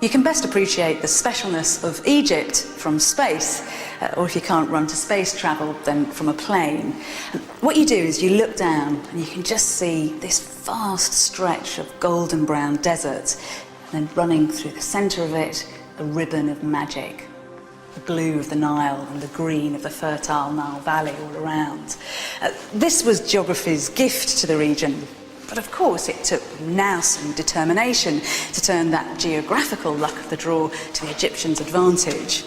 You can best appreciate the specialness of Egypt from space, or if you can't run to space travel, then from a plane. And what you do is you look down and you can just see this vast stretch of golden brown desert, and then running through the centre of it, a ribbon of magic. The blue of the Nile and the green of the fertile Nile Valley all around. This was geography's gift to the region. But of course, it took nous and determination to turn that geographical luck of the draw to the Egyptians' advantage.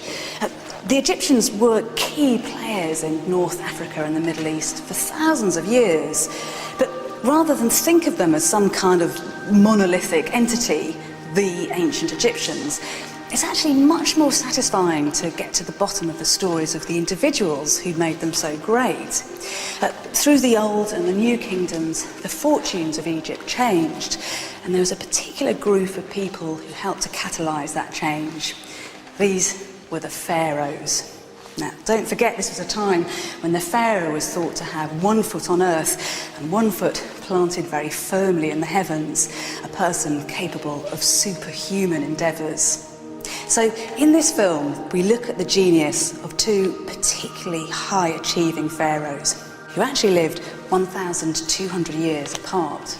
The Egyptians were key players in North Africa and the Middle East for thousands of years. But rather than think of them as some kind of monolithic entity, the ancient Egyptians, it's actually much more satisfying to get to the bottom of the stories of the individuals who made them so great. Through the old and the new kingdoms, the fortunes of Egypt changed, and there was a particular group of people who helped to catalyse that change. These were the pharaohs. Now, don't forget, this was a time when the pharaoh was thought to have 1 foot on earth and 1 foot planted very firmly in the heavens, a person capable of superhuman endeavours. So in this film, we look at the genius of 2 particularly high-achieving pharaohs who actually lived 1,200 years apart.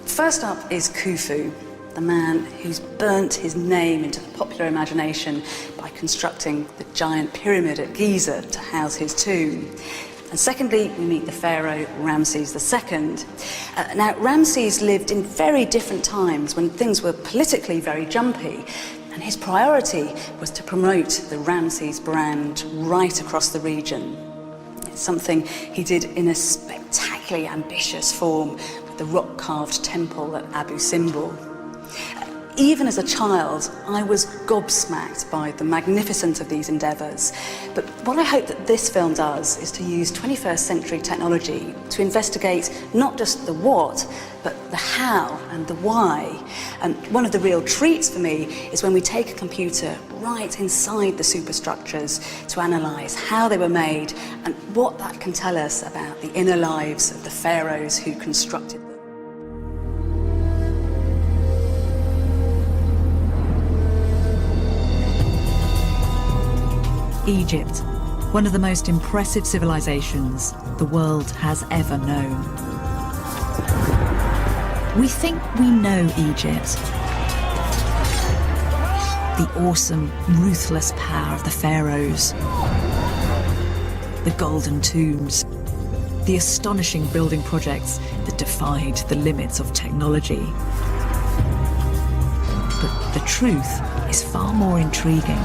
First up is Khufu, the man who's burnt his name into the popular imagination by constructing the giant pyramid at Giza to house his tomb. And secondly, we meet the pharaoh Ramses II. Now, Ramses lived in very different times when things were politically very jumpy, and his priority was to promote the Ramses brand right across the region. It's something he did in a spectacularly ambitious form with the rock-carved temple at Abu Simbel. Even as a child, I was gobsmacked by the magnificence of these endeavours. But what I hope that this film does is to use 21st century technology to investigate not just the what, but the how and the why. And one of the real treats for me is when we take a computer right inside the superstructures to analyse how they were made and what that can tell us about the inner lives of the pharaohs who constructed them. Egypt, one of the most impressive civilizations the world has ever known. We think we know Egypt. The awesome, ruthless power of the pharaohs, the golden tombs, the astonishing building projects that defied the limits of technology. But the truth is far more intriguing.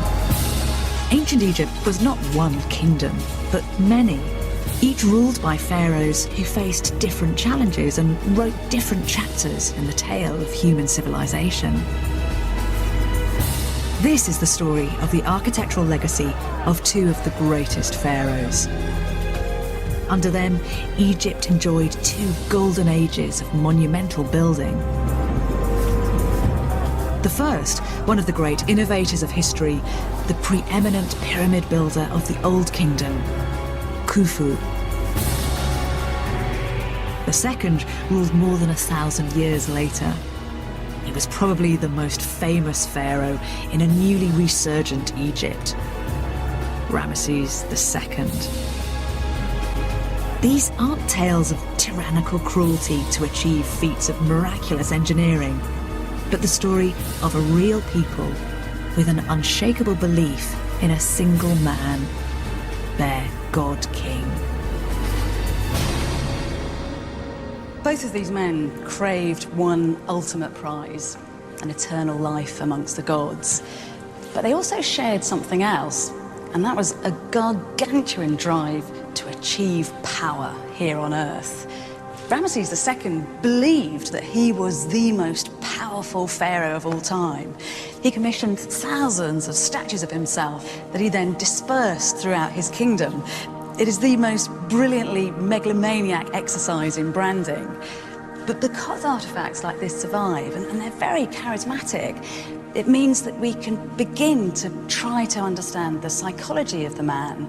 Ancient Egypt was not one kingdom, but many, each ruled by pharaohs who faced different challenges and wrote different chapters in the tale of human civilization. This is the story of the architectural legacy of 2 of the greatest pharaohs. Under them, Egypt enjoyed 2 golden ages of monumental building. The first, one of the great innovators of history, the preeminent pyramid builder of the Old Kingdom, Khufu. The second ruled more than 1,000 years later. He was probably the most famous pharaoh in a newly resurgent Egypt, Ramses II. These aren't tales of tyrannical cruelty to achieve feats of miraculous engineering, but the story of a real people with an unshakable belief in a single man, their God-King. Both of these men craved one ultimate prize, an eternal life amongst the gods. But they also shared something else, and that was a gargantuan drive to achieve power here on Earth. Ramses II believed that he was the most powerful pharaoh of all time. He commissioned thousands of statues of himself that he then dispersed throughout his kingdom. It is the most brilliantly megalomaniac exercise in branding. But because artifacts like this survive, and they're very charismatic, it means that we can begin to try to understand the psychology of the man.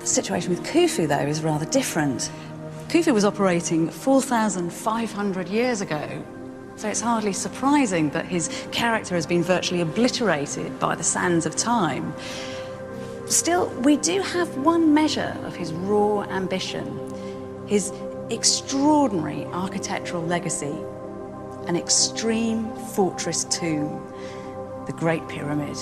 The situation with Khufu, though, is rather different. Khufu was operating 4,500 years ago, So it's hardly surprising that his character has been virtually obliterated by the sands of time. Still, we do have one measure of his raw ambition, his extraordinary architectural legacy, an extreme fortress tomb, the Great Pyramid.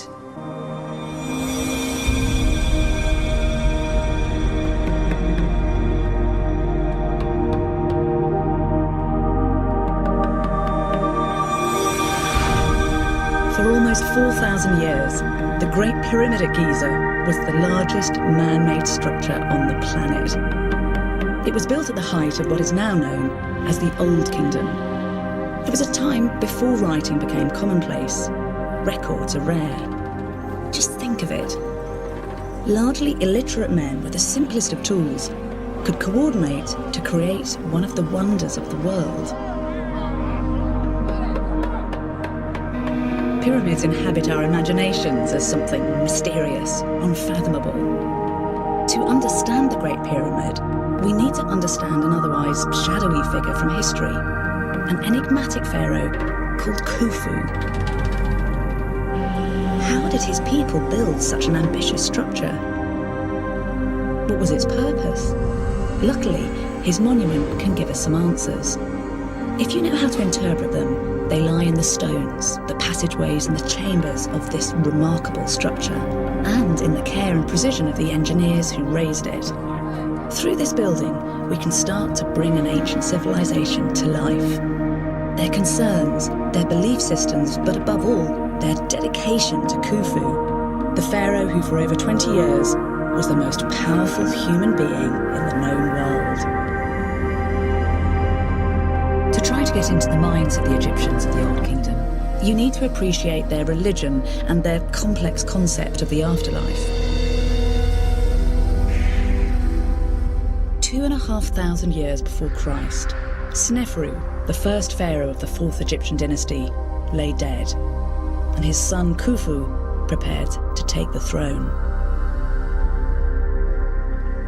For almost 4,000 years, the Great Pyramid at Giza was the largest man-made structure on the planet. It was built at the height of what is now known as the Old Kingdom. It was a time before writing became commonplace. Records are rare. Just think of it. Largely illiterate men with the simplest of tools could coordinate to create one of the wonders of the world. Pyramids inhabit our imaginations as something mysterious, unfathomable. To understand the Great Pyramid, we need to understand an otherwise shadowy figure from history, an enigmatic pharaoh called Khufu. How did his people build such an ambitious structure? What was its purpose? Luckily, his monument can give us some answers. If you know how to interpret them, they lie in the stones, the passageways and the chambers of this remarkable structure, and in the care and precision of the engineers who raised it. Through this building, we can start to bring an ancient civilization to life. Their concerns, their belief systems, but above all, their dedication to Khufu, the pharaoh who for over 20 years was the most powerful human being in the known world. To try to get into the minds of the Egyptians of the Old Kingdom, you need to appreciate their religion and their complex concept of the afterlife. 2,500 years before Christ, Sneferu, the first pharaoh of the 4th Egyptian dynasty, lay dead, and his son Khufu prepared to take the throne.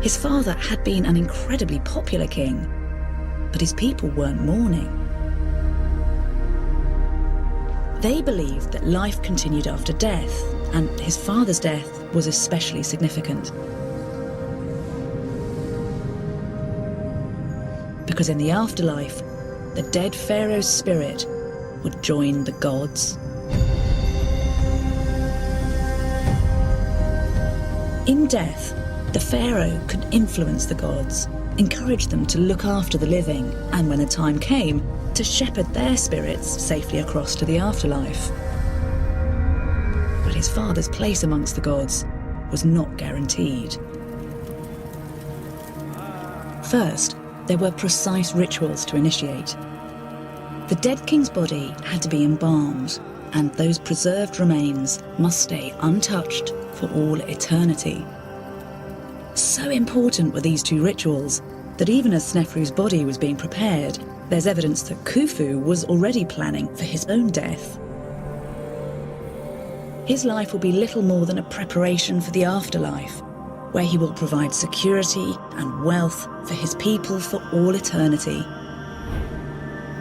His father had been an incredibly popular king, but his people weren't mourning. They believed that life continued after death, and his father's death was especially significant. Because in the afterlife, the dead pharaoh's spirit would join the gods. In death, the pharaoh could influence the gods, encourage them to look after the living, and when the time came, to shepherd their spirits safely across to the afterlife. But his father's place amongst the gods was not guaranteed. First, there were precise rituals to initiate. The dead king's body had to be embalmed, and those preserved remains must stay untouched for all eternity. So important were these two rituals that even as Sneferu's body was being prepared, there's evidence that Khufu was already planning for his own death. His life will be little more than a preparation for the afterlife, where he will provide security and wealth for his people for all eternity.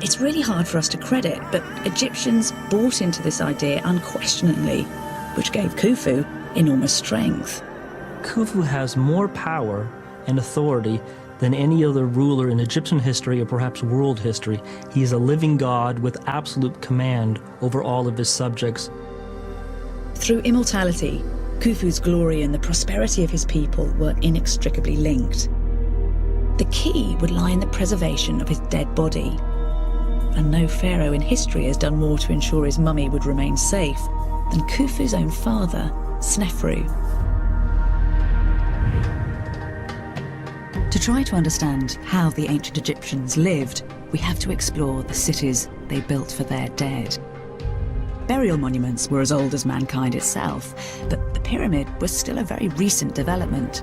It's really hard for us to credit, but Egyptians bought into this idea unquestioningly, which gave Khufu enormous strength. Khufu has more power and authority than any other ruler in Egyptian history or perhaps world history. He is a living god with absolute command over all of his subjects. Through immortality, Khufu's glory and the prosperity of his people were inextricably linked. The key would lie in the preservation of his dead body. And no pharaoh in history has done more to ensure his mummy would remain safe than Khufu's own father, Sneferu. To try to understand how the ancient Egyptians lived, we have to explore the cities they built for their dead. Burial monuments were as old as mankind itself, but the pyramid was still a very recent development.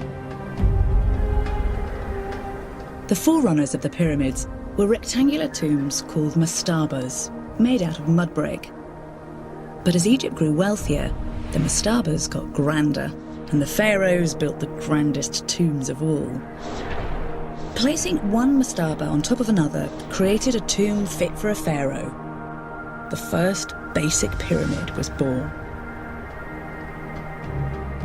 The forerunners of the pyramids were rectangular tombs called mastabas, made out of mud brick. But as Egypt grew wealthier, the mastabas got grander, and the pharaohs built the grandest tombs of all. Placing one mastaba on top of another created a tomb fit for a pharaoh, the first basic pyramid was born.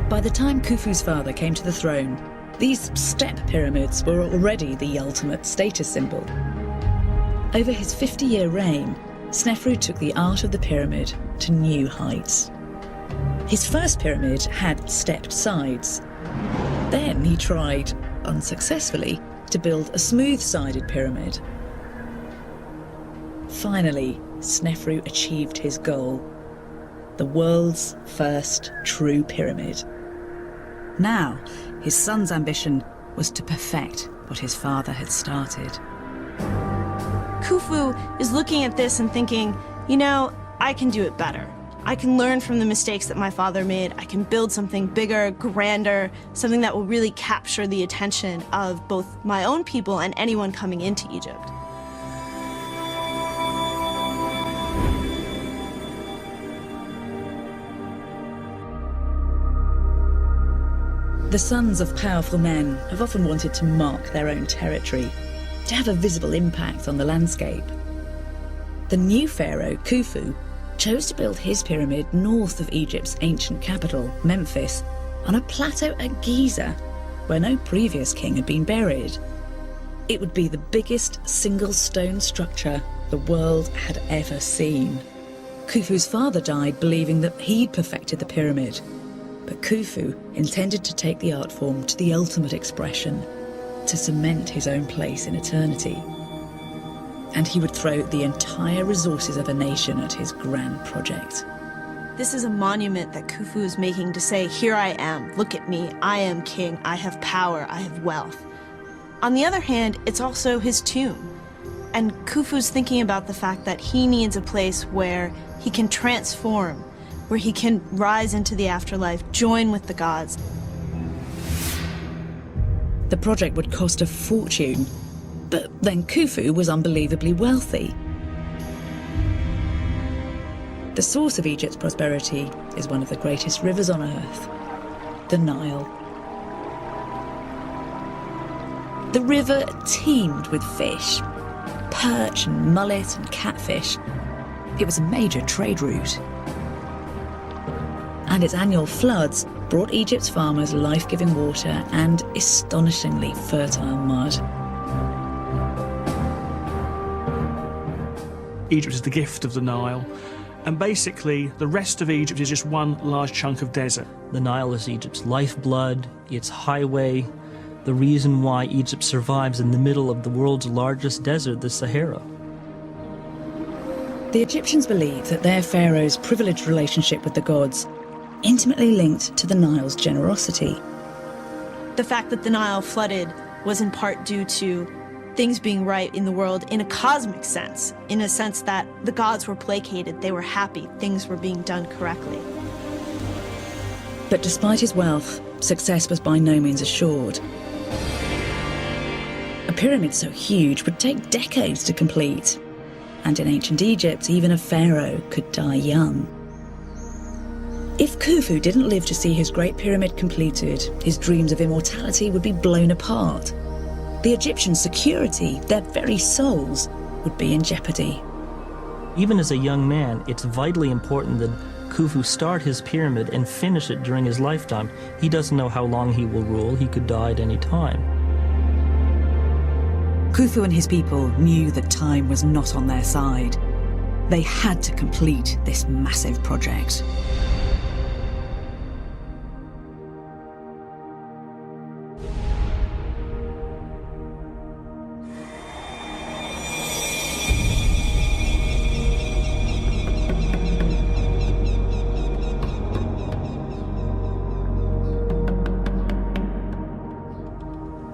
By the time Khufu's father came to the throne, these step pyramids were already the ultimate status symbol. Over his 50-year reign, Snefru took the art of the pyramid to new heights. His first pyramid had stepped sides. Then he tried, unsuccessfully, to build a smooth-sided pyramid. Finally, Snefru achieved his goal, the world's first true pyramid. Now, his son's ambition was to perfect what his father had started. Khufu is looking at this and thinking, you know, I can do it better. I can learn from the mistakes that my father made. I can build something bigger, grander, something that will really capture the attention of both my own people and anyone coming into Egypt. The sons of powerful men have often wanted to mark their own territory, to have a visible impact on the landscape. The new pharaoh, Khufu, chose to build his pyramid north of Egypt's ancient capital, Memphis, on a plateau at Giza, where no previous king had been buried. It would be the biggest single stone structure the world had ever seen. Khufu's father died believing that he'd perfected the pyramid, but Khufu intended to take the art form to the ultimate expression, to cement his own place in eternity. And he would throw the entire resources of a nation at his grand project. This is a monument that Khufu is making to say, here I am, look at me, I am king, I have power, I have wealth. On the other hand, it's also his tomb. And Khufu's thinking about the fact that he needs a place where he can transform, where he can rise into the afterlife, join with the gods. The project would cost a fortune, but then Khufu was unbelievably wealthy. The source of Egypt's prosperity is one of the greatest rivers on earth, the Nile. The river teemed with fish, perch and mullet and catfish. It was a major trade route. And its annual floods brought Egypt's farmers life-giving water and astonishingly fertile mud. Egypt is the gift of the Nile, and basically the rest of Egypt is just one large chunk of desert. The Nile is Egypt's lifeblood, its highway, the reason why Egypt survives in the middle of the world's largest desert, the Sahara. The Egyptians believed that their pharaoh's privileged relationship with the gods intimately linked to the Nile's generosity. The fact that the Nile flooded was in part due to things being right in the world in a cosmic sense, in a sense that the gods were placated, they were happy, things were being done correctly. But despite his wealth, success was by no means assured. A pyramid so huge would take decades to complete, and in ancient Egypt, even a pharaoh could die young. If Khufu didn't live to see his great pyramid completed, his dreams of immortality would be blown apart. The Egyptian security, their very souls, would be in jeopardy. Even as a young man, it's vitally important that Khufu start his pyramid and finish it during his lifetime. He doesn't know how long he will rule. He could die at any time. Khufu and his people knew that time was not on their side. They had to complete this massive project.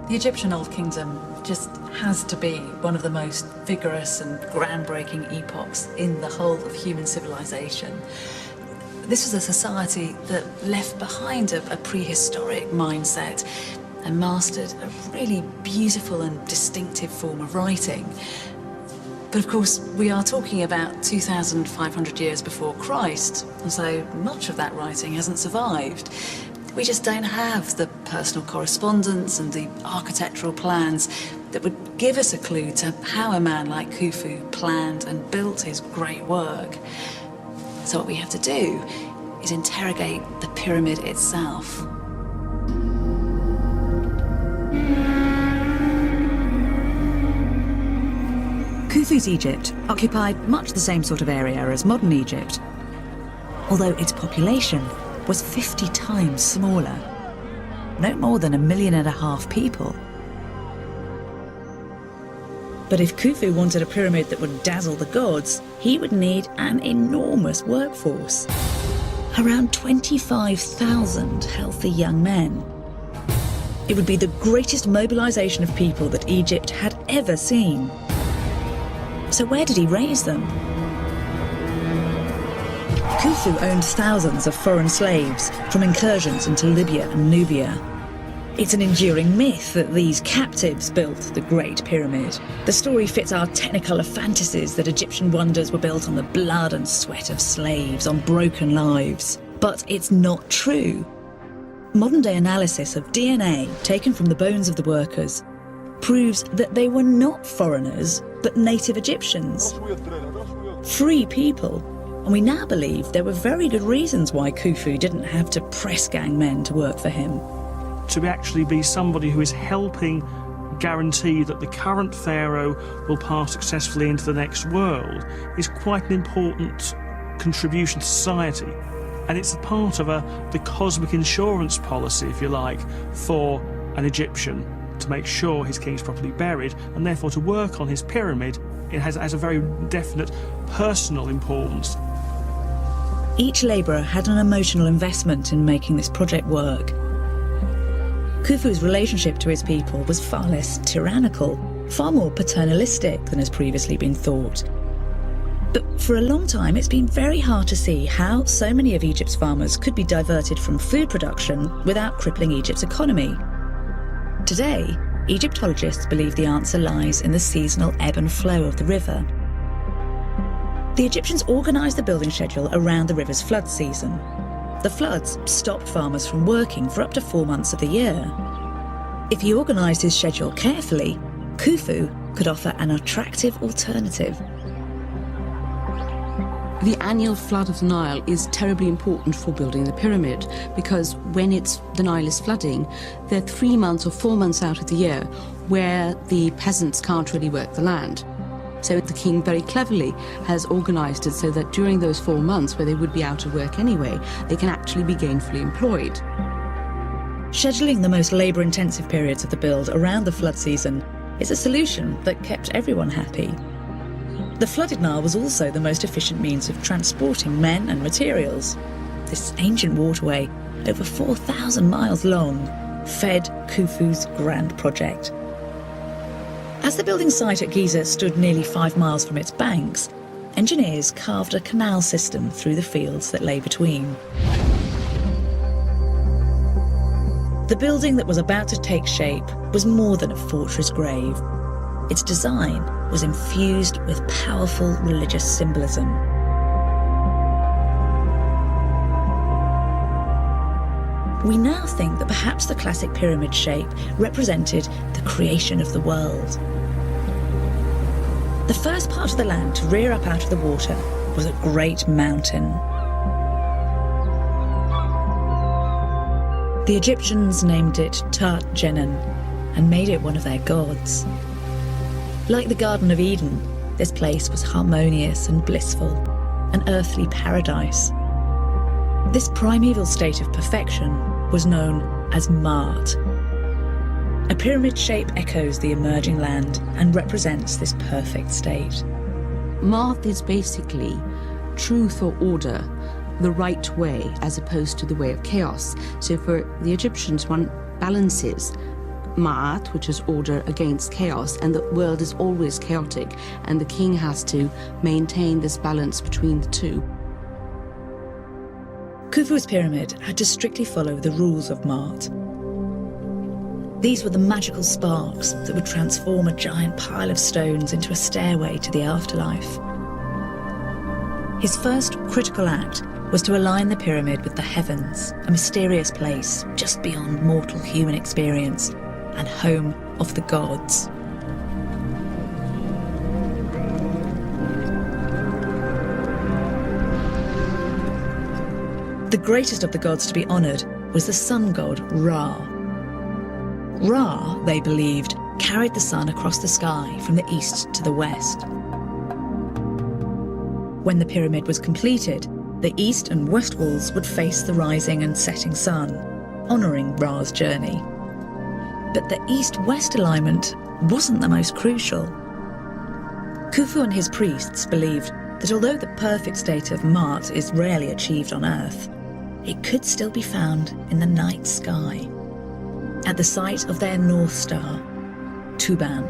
The Egyptian Old Kingdom just has to be one of the most vigorous and groundbreaking epochs in the whole of human civilization. This was a society that left behind a prehistoric mindset and mastered a really beautiful and distinctive form of writing. But of course, we are talking about 2,500 years before Christ, and so much of that writing hasn't survived. We just don't have the personal correspondence and the architectural plans that would give us a clue to how a man like Khufu planned and built his great work. So what we have to do is interrogate the pyramid itself. Khufu's Egypt occupied much the same sort of area as modern Egypt, although its population was 50 times smaller, no more than 1.5 million people. But if Khufu wanted a pyramid that would dazzle the gods, he would need an enormous workforce. Around 25,000 healthy young men. It would be the greatest mobilization of people that Egypt had ever seen. So where did he raise them? Khufu owned thousands of foreign slaves from incursions into Libya and Nubia. It's an enduring myth that these captives built the Great Pyramid. The story fits our technicolor fantasies that Egyptian wonders were built on the blood and sweat of slaves, on broken lives. But it's not true. Modern-day analysis of DNA taken from the bones of the workers proves that they were not foreigners, but native Egyptians. Free people. And we now believe there were very good reasons why Khufu didn't have to press gang men to work for him. To actually be somebody who is helping guarantee that the current pharaoh will pass successfully into the next world is quite an important contribution to society. And it's a part of the cosmic insurance policy, if you like, for an Egyptian to make sure his king is properly buried, and therefore to work on his pyramid. It has a very definite personal importance. Each labourer had an emotional investment in making this project work. Khufu's relationship to his people was far less tyrannical, far more paternalistic than has previously been thought. But for a long time, it's been very hard to see how so many of Egypt's farmers could be diverted from food production without crippling Egypt's economy. Today, Egyptologists believe the answer lies in the seasonal ebb and flow of the river. The Egyptians organised the building schedule around the river's flood season. The floods stopped farmers from working for up to 4 months of the year. If he organised his schedule carefully, Khufu could offer an attractive alternative. The annual flood of the Nile is terribly important for building the pyramid, because when the Nile is flooding, there are 3 months or 4 months out of the year where the peasants can't really work the land. So the king very cleverly has organised it so that during those 4 months where they would be out of work anyway, they can actually be gainfully employed. Scheduling the most labour-intensive periods of the build around the flood season is a solution that kept everyone happy. The flooded Nile was also the most efficient means of transporting men and materials. This ancient waterway, over 4,000 miles long, fed Khufu's grand project. As the building site at Giza stood nearly 5 miles from its banks, engineers carved a canal system through the fields that lay between. The building that was about to take shape was more than a fortress grave. Its design was infused with powerful religious symbolism. We now think that perhaps the classic pyramid shape represented the creation of the world. The first part of the land to rear up out of the water was a great mountain. The Egyptians named it Tart Jenin and made it one of their gods. Like the Garden of Eden, this place was harmonious and blissful, an earthly paradise. This primeval state of perfection was known as Maat. A pyramid shape echoes the emerging land and represents this perfect state. Maat is basically truth or order, the right way, as opposed to the way of chaos. So for the Egyptians, one balances Ma'at, which is order, against chaos, and the world is always chaotic, and the king has to maintain this balance between the two. Khufu's pyramid had to strictly follow the rules of Maat. These were the magical sparks that would transform a giant pile of stones into a stairway to the afterlife. His first critical act was to align the pyramid with the heavens, a mysterious place just beyond mortal human experience and home of the gods. The greatest of the gods to be honoured was the sun god Ra. Ra, they believed, carried the sun across the sky from the east to the west. When the pyramid was completed, the east and west walls would face the rising and setting sun, honouring Ra's journey. But the east-west alignment wasn't the most crucial. Khufu and his priests believed that although the perfect state of Maat is rarely achieved on Earth, it could still be found in the night sky, at the site of their North Star, Tuban.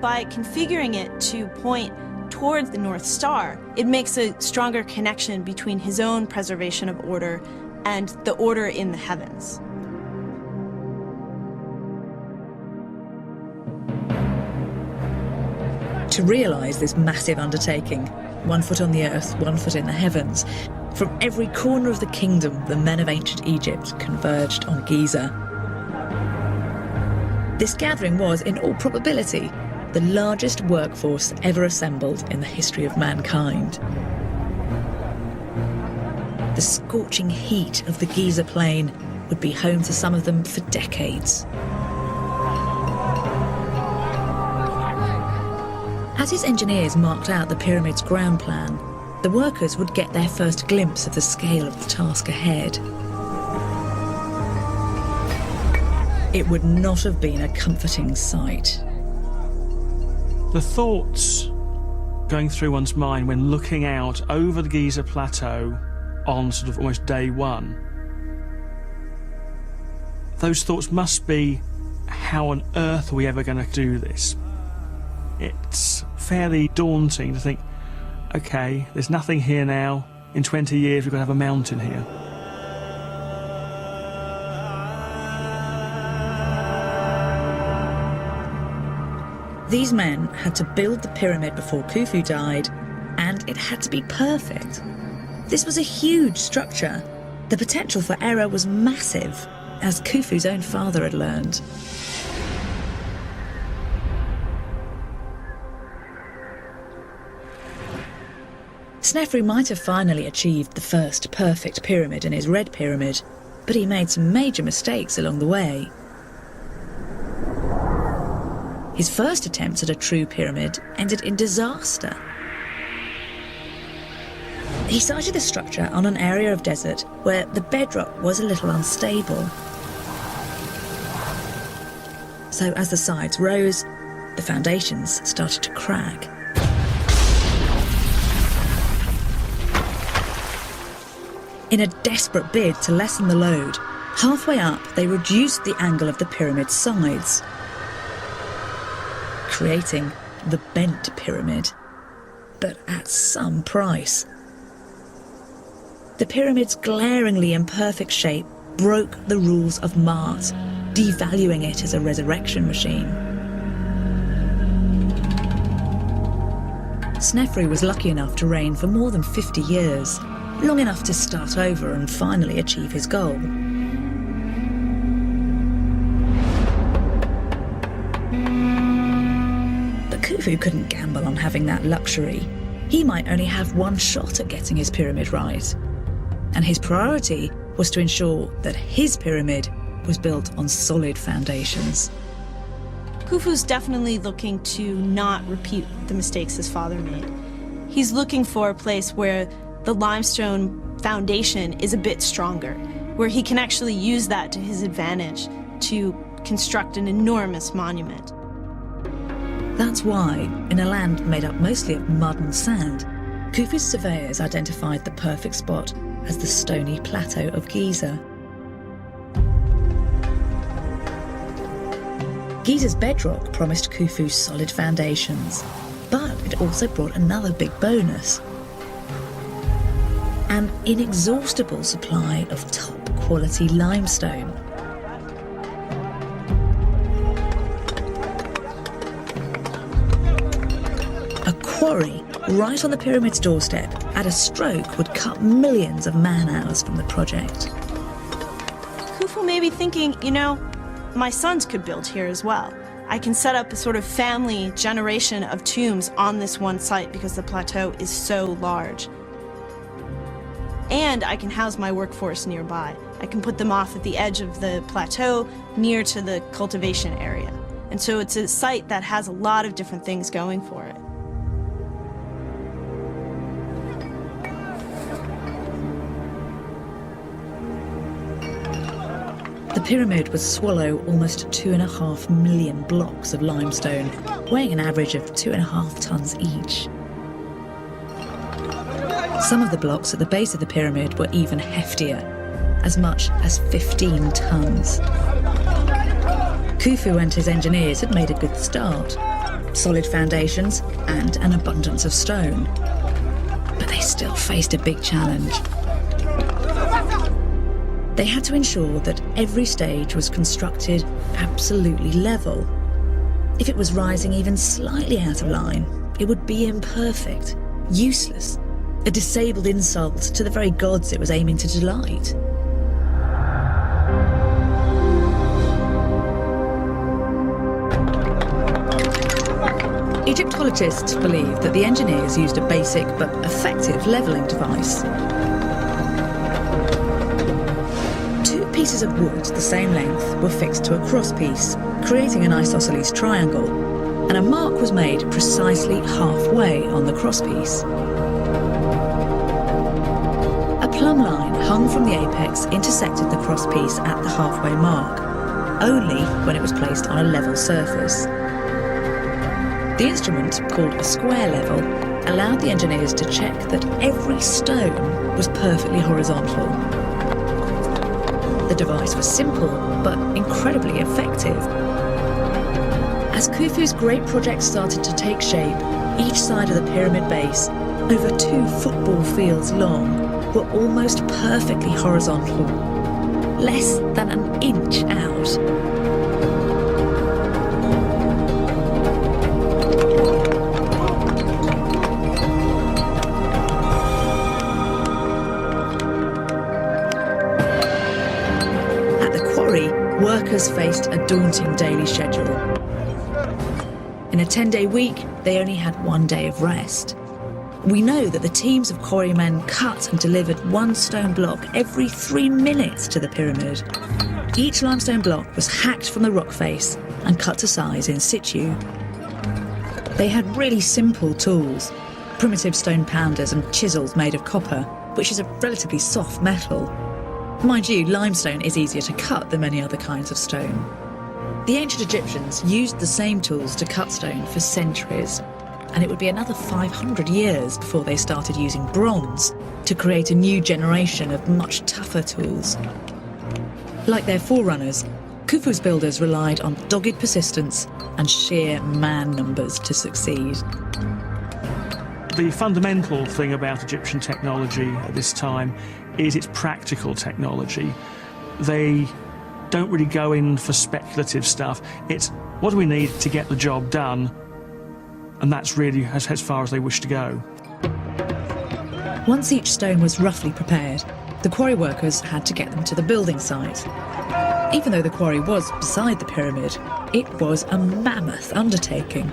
By configuring it to point towards the North Star, it makes a stronger connection between his own preservation of order and the order in the heavens. To realise this massive undertaking, 1 foot on the earth, 1 foot in the heavens, from every corner of the kingdom, the men of ancient Egypt converged on Giza. This gathering was, in all probability, the largest workforce ever assembled in the history of mankind. The scorching heat of the Giza plain would be home to some of them for decades. As his engineers marked out the pyramid's ground plan, the workers would get their first glimpse of the scale of the task ahead. It would not have been a comforting sight. The thoughts going through one's mind when looking out over the Giza Plateau on sort of almost day one, those thoughts must be, how on earth are we ever going to do this? It's fairly daunting to think, okay, there's nothing here now. In 20 years, we're going to have a mountain here. These men had to build the pyramid before Khufu died, and it had to be perfect. This was a huge structure. The potential for error was massive, as Khufu's own father had learned. Snefru might have finally achieved the first perfect pyramid in his Red Pyramid, but he made some major mistakes along the way. His first attempts at a true pyramid ended in disaster. He sited the structure on an area of desert where the bedrock was a little unstable. So as the sides rose, the foundations started to crack. In a desperate bid to lessen the load, halfway up they reduced the angle of the pyramid's sides, creating the bent pyramid, but at some price. The pyramid's glaringly imperfect shape broke the rules of Maat, devaluing it as a resurrection machine. Snefru was lucky enough to reign for more than 50 years, long enough to start over and finally achieve his goal. But Khufu couldn't gamble on having that luxury. He might only have one shot at getting his pyramid right. And his priority was to ensure that his pyramid was built on solid foundations. Khufu's definitely looking to not repeat the mistakes his father made. He's looking for a place where the limestone foundation is a bit stronger, where he can actually use that to his advantage to construct an enormous monument. That's why, in a land made up mostly of mud and sand, Khufu's surveyors identified the perfect spot as the stony plateau of Giza. Giza's bedrock promised Khufu solid foundations, but it also brought another big bonus: an inexhaustible supply of top-quality limestone. A quarry right on the pyramid's doorstep, at a stroke would cut millions of man-hours from the project. Khufu may be thinking, my sons could build here as well. I can set up a sort of family generation of tombs on this one site because the plateau is so large. And I can house my workforce nearby. I can put them off at the edge of the plateau near to the cultivation area. And so it's a site that has a lot of different things going for it. The pyramid would swallow almost 2.5 million blocks of limestone, weighing an average of 2.5 tons each. Some of the blocks at the base of the pyramid were even heftier, as much as 15 tons. Khufu and his engineers had made a good start, solid foundations and an abundance of stone. But they still faced a big challenge. They had to ensure that every stage was constructed absolutely level. If it was rising even slightly out of line, it would be imperfect, useless, a disabled insult to the very gods it was aiming to delight. Egyptologists believe that the engineers used a basic but effective levelling device. Pieces of wood the same length were fixed to a crosspiece, creating an isosceles triangle, and a mark was made precisely halfway on the crosspiece. A plumb line hung from the apex intersected the crosspiece at the halfway mark, only when it was placed on a level surface. The instrument, called a square level, allowed the engineers to check that every stone was perfectly horizontal. The device was simple, but incredibly effective. As Khufu's great project started to take shape, each side of the pyramid base, over 2 football fields long, were almost perfectly horizontal, less than an inch out. Workers faced a daunting daily schedule. In a 10-day week, they only had 1 day of rest. We know that the teams of quarrymen cut and delivered 1 stone block every 3 minutes to the pyramid. Each limestone block was hacked from the rock face and cut to size in situ. They had really simple tools, primitive stone pounders and chisels made of copper, which is a relatively soft metal. Mind you, limestone is easier to cut than many other kinds of stone. The ancient Egyptians used the same tools to cut stone for centuries, and it would be another 500 years before they started using bronze to create a new generation of much tougher tools. Like their forerunners, Khufu's builders relied on dogged persistence and sheer man numbers to succeed. The fundamental thing about Egyptian technology at this time is its practical technology. They don't really go in for speculative stuff. It's what do we need to get the job done, and that's really as far as they wish to go. Once each stone was roughly prepared, the quarry workers had to get them to the building site. Even though the quarry was beside the pyramid, it was a mammoth undertaking.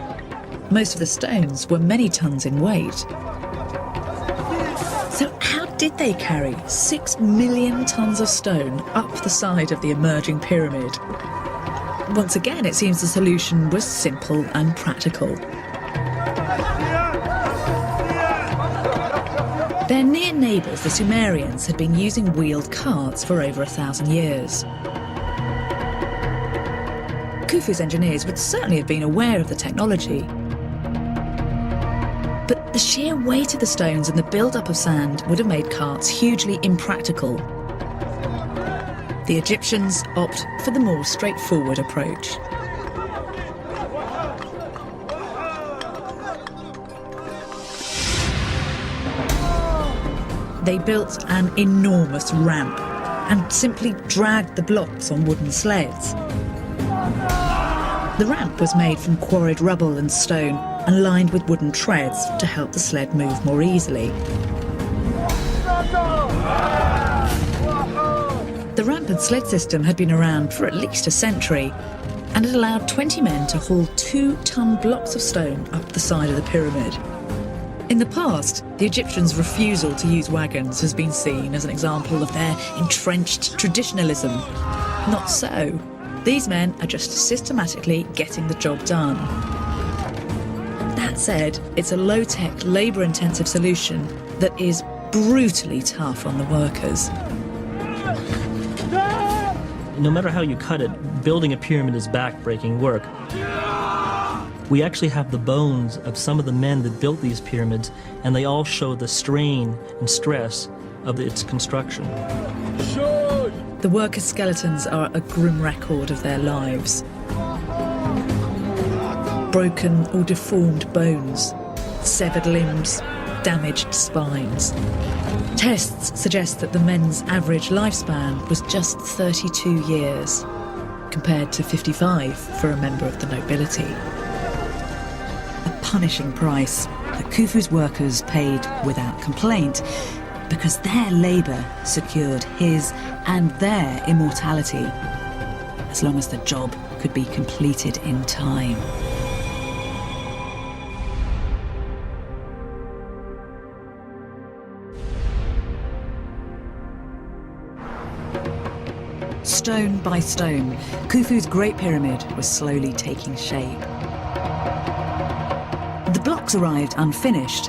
Most of the stones were many tons in weight. So how did they carry 6 million tons of stone up the side of the emerging pyramid? Once again, it seems the solution was simple and practical. Their near neighbours, the Sumerians, had been using wheeled carts for over 1,000 years. Khufu's engineers would certainly have been aware of the technology. But the sheer weight of the stones and the build-up of sand would have made carts hugely impractical. The Egyptians opt for the more straightforward approach. They built an enormous ramp and simply dragged the blocks on wooden sleds. The ramp was made from quarried rubble and stone and lined with wooden treads to help the sled move more easily. The ramp and sled system had been around for at least a century, and it allowed 20 men to haul 2-ton blocks of stone up the side of the pyramid. In the past, the Egyptians' refusal to use wagons has been seen as an example of their entrenched traditionalism. Not so. These men are just systematically getting the job done. That said, it's a low-tech, labour-intensive solution that is brutally tough on the workers. No matter how you cut it, building a pyramid is back-breaking work. We actually have the bones of some of the men that built these pyramids, and they all show the strain and stress of its construction. The workers' skeletons are a grim record of their lives. Broken or deformed bones, severed limbs, damaged spines. Tests suggest that the men's average lifespan was just 32 years, compared to 55 for a member of the nobility. A punishing price that Khufu's workers paid without complaint, because their labour secured his and their immortality, as long as the job could be completed in time. Stone by stone, Khufu's Great Pyramid was slowly taking shape. The blocks arrived unfinished.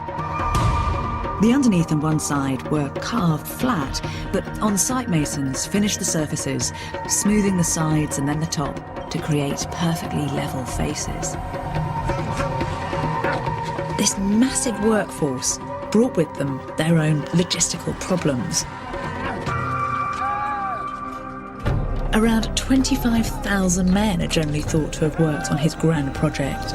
The underneath and one side were carved flat, but on-site masons finished the surfaces, smoothing the sides and then the top to create perfectly level faces. This massive workforce brought with them their own logistical problems. Around 25,000 men are generally thought to have worked on his grand project.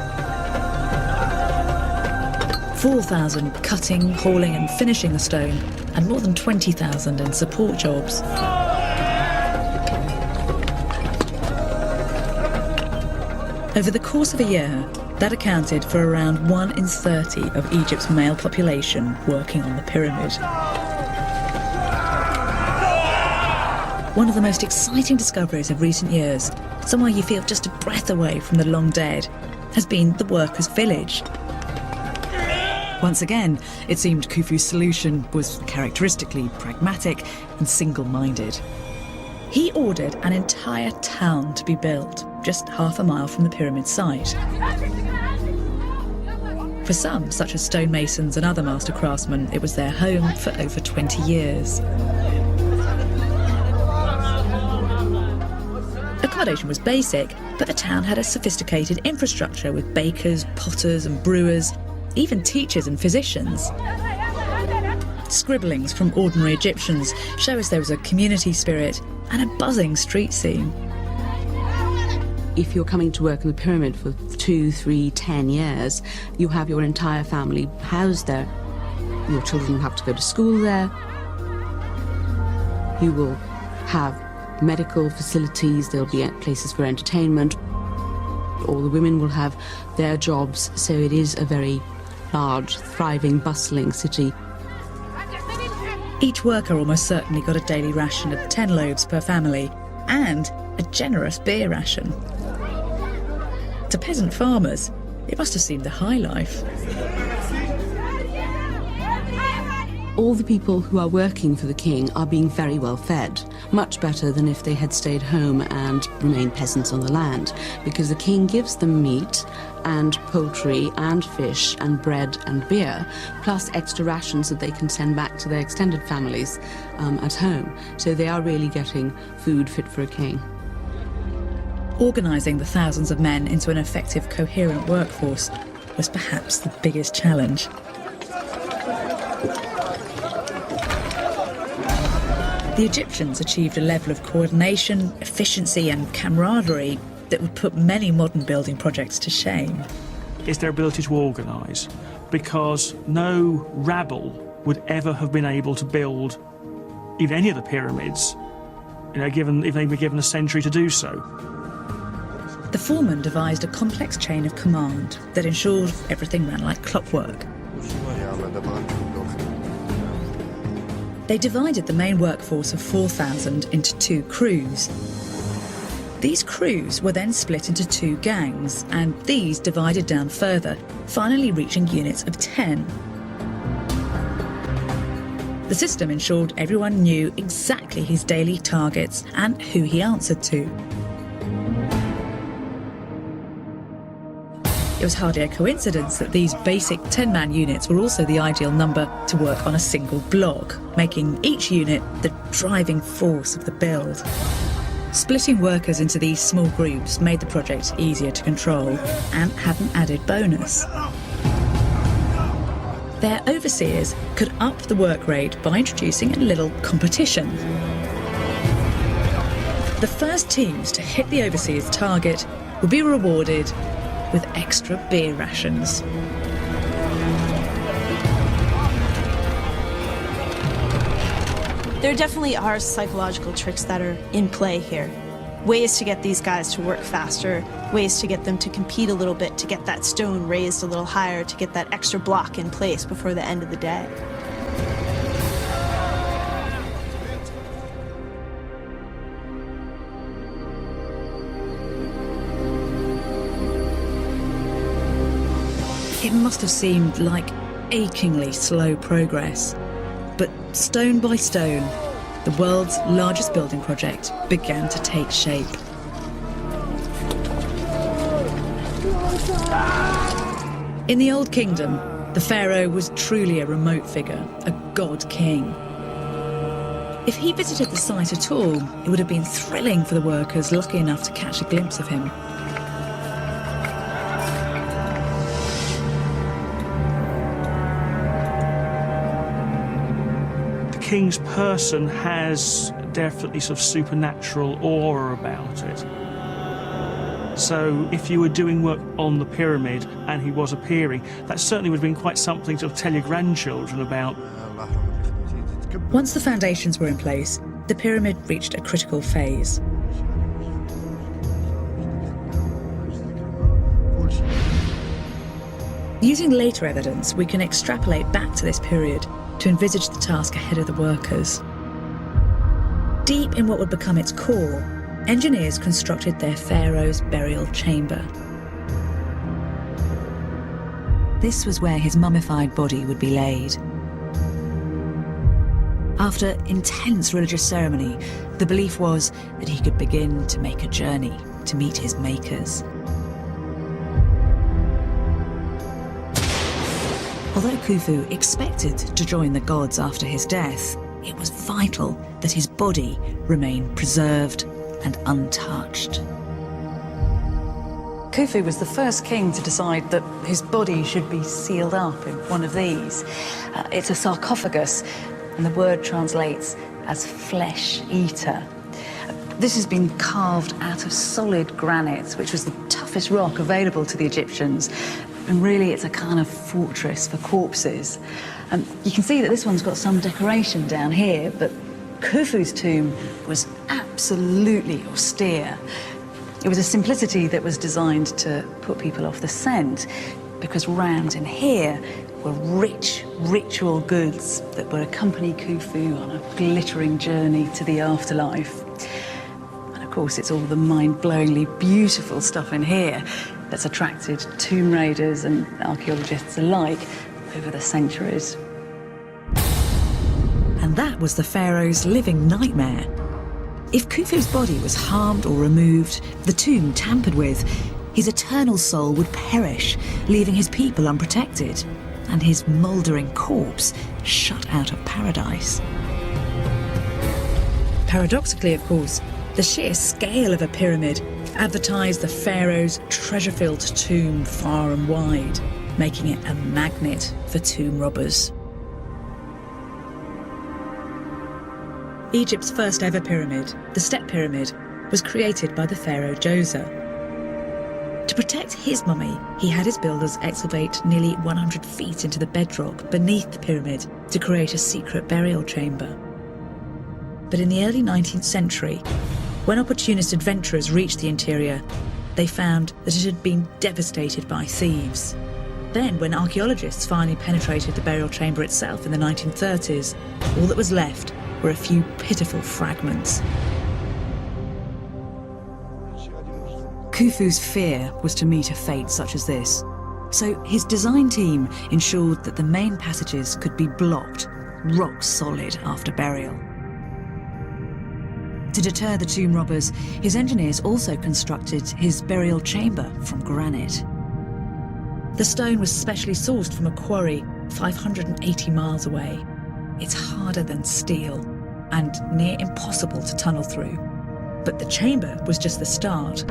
4,000 cutting, hauling and finishing the stone, and more than 20,000 in support jobs. Over the course of a year, that accounted for around 1 in 30 of Egypt's male population working on the pyramid. One of the most exciting discoveries of recent years, somewhere you feel just a breath away from the long dead, has been the workers' village. Once again, it seemed Khufu's solution was characteristically pragmatic and single-minded. He ordered an entire town to be built, just half a mile from the pyramid site. For some, such as stonemasons and other master craftsmen, it was their home for over 20 years. Accommodation was basic, but the town had a sophisticated infrastructure with bakers, potters and brewers, even teachers and physicians. Scribblings from ordinary Egyptians show us there was a community spirit and a buzzing street scene. If you're coming to work in the pyramid for 2, 3, 10 years, you have your entire family housed there. Your children will have to go to school there. You will have medical facilities, there'll be places for entertainment. All the women will have their jobs, so it is a very large, thriving, bustling city. Each worker almost certainly got a daily ration of 10 loaves per family and a generous beer ration. To peasant farmers, it must have seemed the high life. All the people who are working for the king are being very well fed, much better than if they had stayed home and remained peasants on the land, because the king gives them meat and poultry and fish and bread and beer, plus extra rations that they can send back to their extended families at home. So they are really getting food fit for a king. Organising the thousands of men into an effective, coherent workforce was perhaps the biggest challenge. The Egyptians achieved a level of coordination, efficiency and camaraderie that would put many modern building projects to shame. Is their ability to organise, because no rabble would ever have been able to build even any of the pyramids, if they were given a century to do so. The foreman devised a complex chain of command that ensured everything ran like clockwork. They divided the main workforce of 4,000 into 2 crews. These crews were then split into 2 gangs, and these divided down further, finally reaching units of 10. The system ensured everyone knew exactly his daily targets and who he answered to. It was hardly a coincidence that these basic 10-man units were also the ideal number to work on a single block, making each unit the driving force of the build. Splitting workers into these small groups made the project easier to control and had an added bonus. Their overseers could up the work rate by introducing a little competition. The first teams to hit the overseer's target would be rewarded with extra beer rations. There definitely are psychological tricks that are in play here. Ways to get these guys to work faster, ways to get them to compete a little bit, to get that stone raised a little higher, to get that extra block in place before the end of the day. It must have seemed like achingly slow progress. But stone by stone, the world's largest building project began to take shape. In the Old Kingdom, the pharaoh was truly a remote figure, a god king. If he visited the site at all, it would have been thrilling for the workers lucky enough to catch a glimpse of him. King's person has definitely sort of supernatural aura about it. So if you were doing work on the pyramid and he was appearing, that certainly would have been quite something to tell your grandchildren about. Once the foundations were in place, the pyramid reached a critical phase. Using later evidence, we can extrapolate back to this period to envisage the task ahead of the workers. Deep in what would become its core, engineers constructed their pharaoh's burial chamber. This was where his mummified body would be laid. After intense religious ceremony, the belief was that he could begin to make a journey to meet his makers. Although Khufu expected to join the gods after his death, it was vital that his body remain preserved and untouched. Khufu was the first king to decide that his body should be sealed up in one of these. It's a sarcophagus, and the word translates as flesh eater. This has been carved out of solid granite, which was the toughest rock available to the Egyptians. And really, it's a kind of fortress for corpses. You can see that this one's got some decoration down here, but Khufu's tomb was absolutely austere. It was a simplicity that was designed to put people off the scent, because round in here were rich ritual goods that would accompany Khufu on a glittering journey to the afterlife. And of course, it's all the mind-blowingly beautiful stuff in here that's attracted tomb raiders and archaeologists alike over the centuries. And that was the pharaoh's living nightmare. If Khufu's body was harmed or removed, the tomb tampered with, his eternal soul would perish, leaving his people unprotected, and his mouldering corpse shut out of paradise. Paradoxically, of course, the sheer scale of a pyramid advertised the pharaoh's treasure-filled tomb far and wide, making it a magnet for tomb robbers. Egypt's first ever pyramid, the Step Pyramid, was created by the pharaoh Djoser. To protect his mummy, he had his builders excavate nearly 100 feet into the bedrock beneath the pyramid to create a secret burial chamber. But in the early 19th century, when opportunist adventurers reached the interior, they found that it had been devastated by thieves. Then, when archaeologists finally penetrated the burial chamber itself in the 1930s, all that was left were a few pitiful fragments. Khufu's fear was to meet a fate such as this, so his design team ensured that the main passages could be blocked, rock solid after burial. To deter the tomb robbers, his engineers also constructed his burial chamber from granite. The stone was specially sourced from a quarry 580 miles away. It's harder than steel and near impossible to tunnel through. But the chamber was just the start.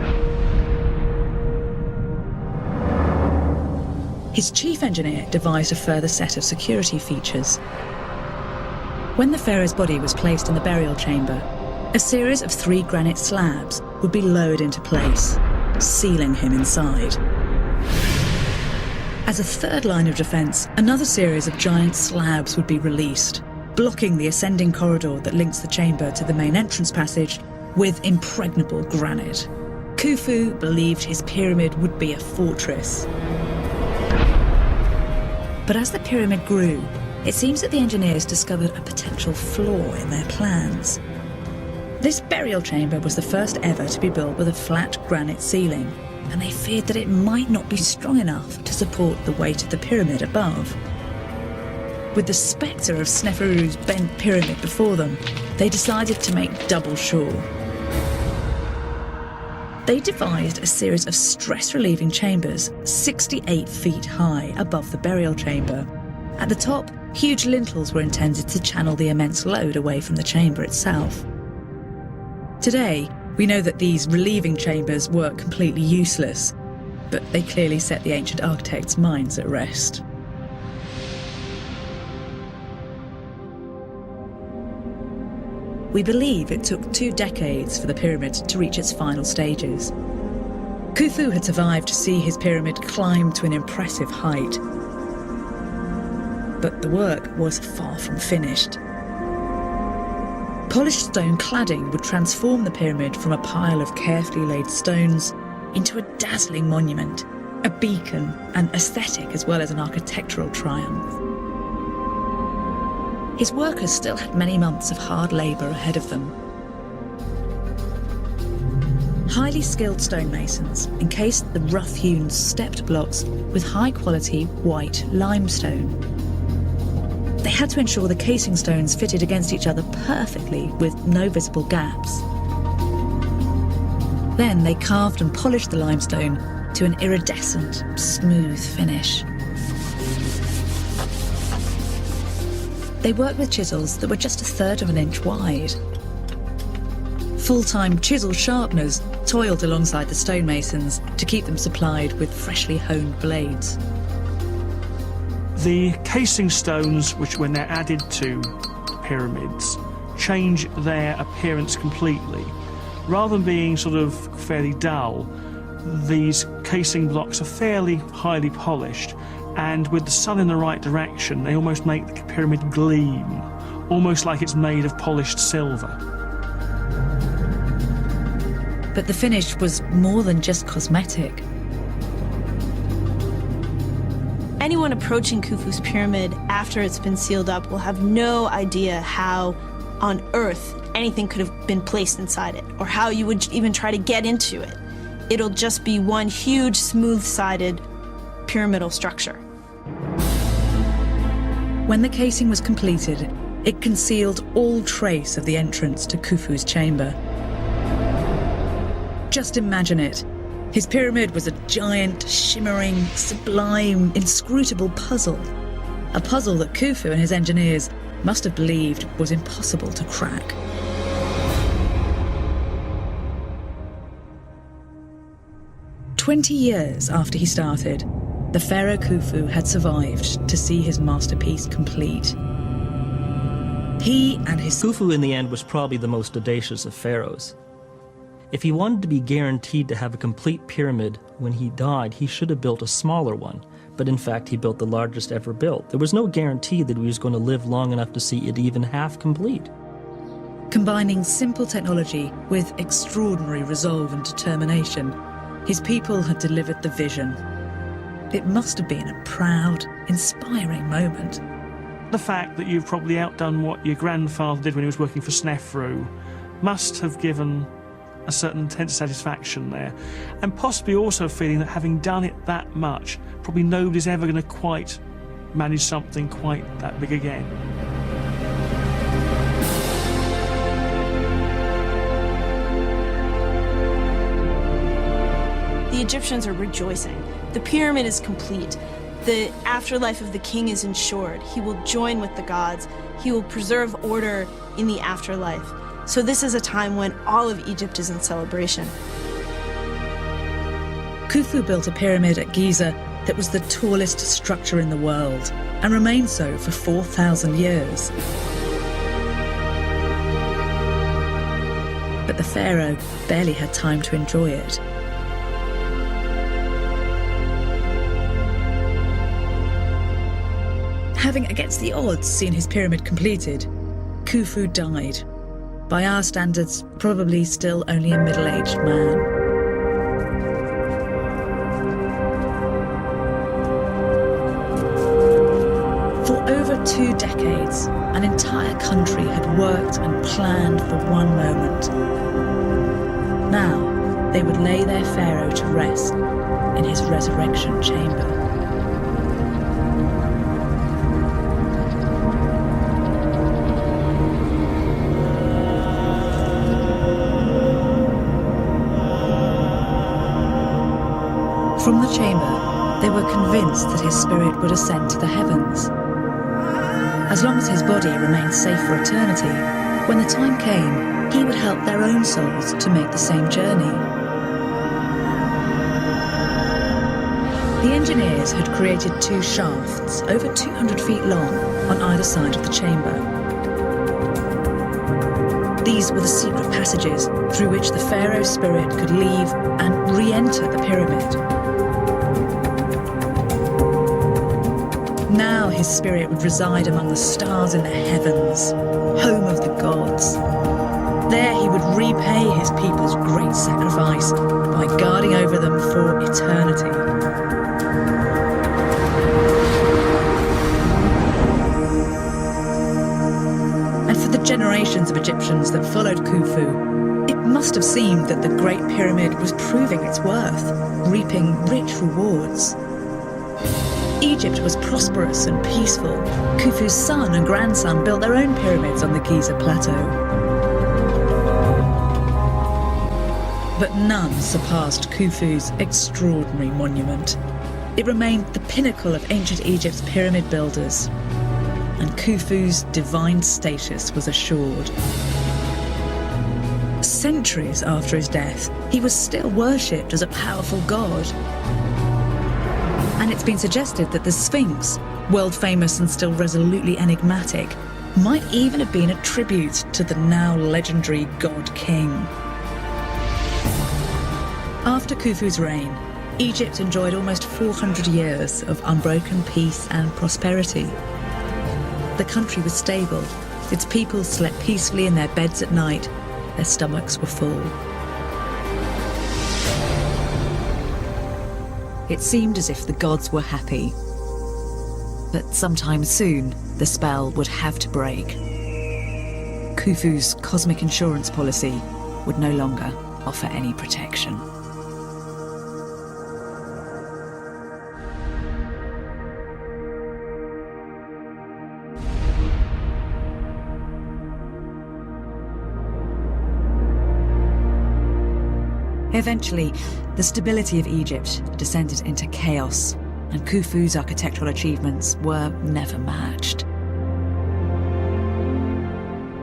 His chief engineer devised a further set of security features. When the pharaoh's body was placed in the burial chamber, a series of 3 granite slabs would be lowered into place, sealing him inside. As a third line of defence, another series of giant slabs would be released, blocking the ascending corridor that links the chamber to the main entrance passage with impregnable granite. Khufu believed his pyramid would be a fortress. But as the pyramid grew, it seems that the engineers discovered a potential flaw in their plans. This burial chamber was the first ever to be built with a flat granite ceiling, and they feared that it might not be strong enough to support the weight of the pyramid above. With the spectre of Sneferu's bent pyramid before them, they decided to make double sure. They devised a series of stress-relieving chambers 68 feet high above the burial chamber. At the top, huge lintels were intended to channel the immense load away from the chamber itself. Today, we know that these relieving chambers were completely useless, but they clearly set the ancient architects' minds at rest. We believe it took 2 decades for the pyramid to reach its final stages. Khufu had survived to see his pyramid climb to an impressive height. But the work was far from finished. Polished stone cladding would transform the pyramid from a pile of carefully laid stones into a dazzling monument, a beacon, an aesthetic as well as an architectural triumph. His workers still had many months of hard labour ahead of them. Highly skilled stonemasons encased the rough-hewn stepped blocks with high-quality white limestone. They had to ensure the casing stones fitted against each other perfectly with no visible gaps. Then they carved and polished the limestone to an iridescent, smooth finish. They worked with chisels that were just 1/3 of an inch wide. Full-time chisel sharpeners toiled alongside the stonemasons to keep them supplied with freshly honed blades. The casing stones, which were now added to the pyramids, change their appearance completely. Rather than being sort of fairly dull, these casing blocks are fairly highly polished, and with the sun in the right direction, they almost make the pyramid gleam, almost like it's made of polished silver. But the finish was more than just cosmetic. Anyone approaching Khufu's pyramid after it's been sealed up will have no idea how on earth anything could have been placed inside it, or how you would even try to get into it. It'll just be one huge, smooth-sided pyramidal structure. When the casing was completed, it concealed all trace of the entrance to Khufu's chamber. Just imagine it. His pyramid was a giant, shimmering, sublime, inscrutable puzzle. A puzzle that Khufu and his engineers must have believed was impossible to crack. "20 years after he started, the pharaoh Khufu had survived to see his masterpiece complete. He and his... Khufu in the end was probably the most audacious of pharaohs. If he wanted to be guaranteed to have a complete pyramid when he died, he should have built a smaller one. But in fact, he built the largest ever built. There was no guarantee that he was going to live long enough to see it even half complete. Combining simple technology with extraordinary resolve and determination, His people had delivered the vision. It must have been a proud, inspiring moment. The fact that you've probably outdone what your grandfather did when he was working for Snefru must have given a certain intense satisfaction there, and possibly also feeling that having done it that much, probably nobody's ever going to quite manage something quite that big again. The Egyptians are rejoicing. The pyramid is complete. The afterlife of the king is ensured. He will join with the gods. He will preserve order in the afterlife. So this is a time when all of Egypt is in celebration. Khufu built a pyramid at Giza that was the tallest structure in the world and remained so for 4,000 years. But the pharaoh barely had time to enjoy it. Having against the odds seen his pyramid completed, Khufu died. By our standards, probably still only a middle-aged man. For over 2 decades, an entire country had worked and planned for one moment. Now, they would lay their pharaoh to rest in his resurrection chamber. From the chamber, they were convinced that his spirit would ascend to the heavens. As long as his body remained safe for eternity, when the time came, he would help their own souls to make the same journey. The engineers had created 2 shafts, over 200 feet long, on either side of the chamber. These were the secret passages through which the pharaoh's spirit could leave and re-enter the pyramid. Now his spirit would reside among the stars in the heavens, home of the gods. There he would repay his people's great sacrifice by guarding over them for eternity. And for the generations of Egyptians that followed Khufu, it must have seemed that the Great Pyramid was proving its worth, reaping rich rewards. Egypt was prosperous and peaceful. Khufu's son and grandson built their own pyramids on the Giza plateau. But none surpassed Khufu's extraordinary monument. It remained the pinnacle of ancient Egypt's pyramid builders, and Khufu's divine status was assured. Centuries after his death, he was still worshipped as a powerful god. And it's been suggested that the Sphinx, world famous and still resolutely enigmatic, might even have been a tribute to the now legendary god king. After Khufu's reign, Egypt enjoyed almost 400 years of unbroken peace and prosperity. The country was stable, its people slept peacefully in their beds at night, their stomachs were full. It seemed as if the gods were happy. But sometime soon, the spell would have to break. Khufu's cosmic insurance policy would no longer offer any protection. Eventually, the stability of Egypt descended into chaos, and Khufu's architectural achievements were never matched.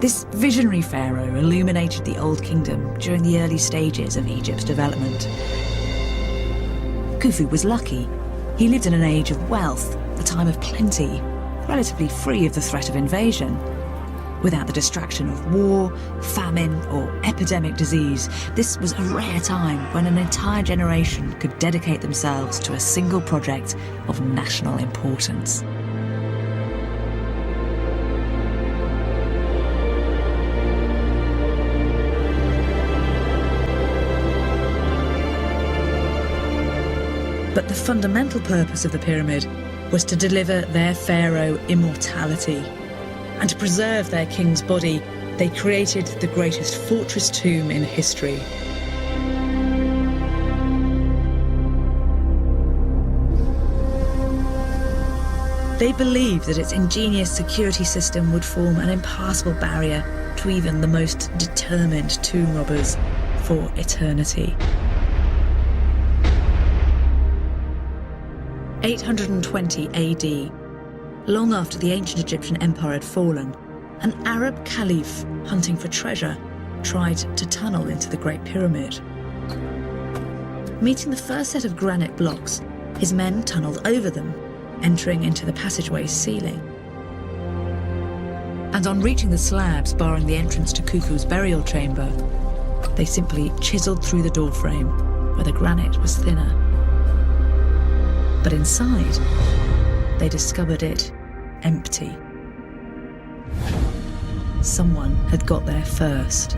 This visionary pharaoh illuminated the Old Kingdom during the early stages of Egypt's development. Khufu was lucky. He lived in an age of wealth, a time of plenty, relatively free of the threat of invasion. Without the distraction of war, famine, or epidemic disease, this was a rare time when an entire generation could dedicate themselves to a single project of national importance. the fundamental purpose of the pyramid was to deliver their pharaoh immortality. And to preserve their king's body, they created the greatest fortress tomb in history. They believed that its ingenious security system would form an impassable barrier to even the most determined tomb robbers for eternity. 820 AD, long after the ancient Egyptian empire had fallen, an Arab caliph hunting for treasure tried to tunnel into the Great Pyramid. Meeting the first set of granite blocks, his men tunneled over them, entering into the passageway's ceiling. And on reaching the slabs barring the entrance to Khufu's burial chamber, they simply chiselled through the doorframe where the granite was thinner. But inside, they discovered it empty. Someone had got there first.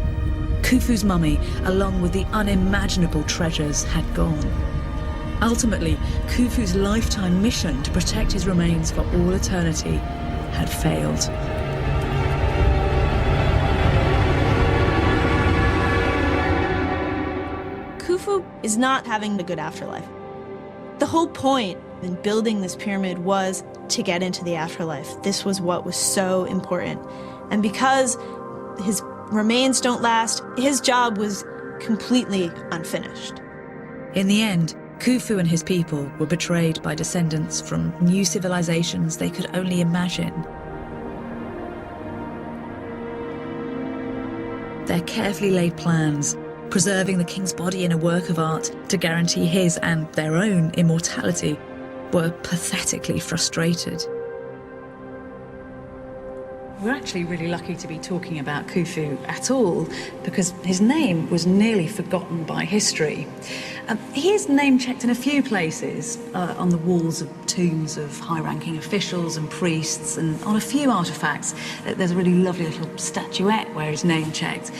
Khufu's mummy, along with the unimaginable treasures, had gone. Ultimately, Khufu's lifetime mission to protect his remains for all eternity had failed. Khufu is not having a good afterlife. The whole point in building this pyramid was to get into the afterlife. This was what was so important. And because his remains don't last, his job was completely unfinished. In the end, Khufu and his people were betrayed by descendants from new civilizations they could only imagine. Their carefully laid plans, preserving the king's body in a work of art to guarantee his and their own immortality, were pathetically frustrated. We're actually really lucky to be talking about Khufu at all, because his name was nearly forgotten by history. He is name-checked in a few places, on the walls of tombs of high-ranking officials and priests, and on a few artefacts. There's a really lovely little statuette where he's name-checked.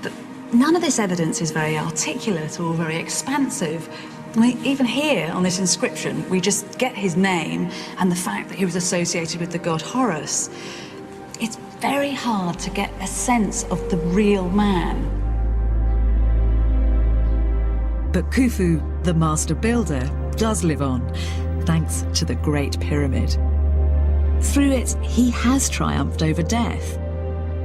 But none of this evidence is very articulate or very expansive. I mean, even here on this inscription, we just get his name and the fact that he was associated with the god Horus. It's very hard to get a sense of the real man. But Khufu, the master builder, does live on, thanks to the Great Pyramid. Through it, he has triumphed over death.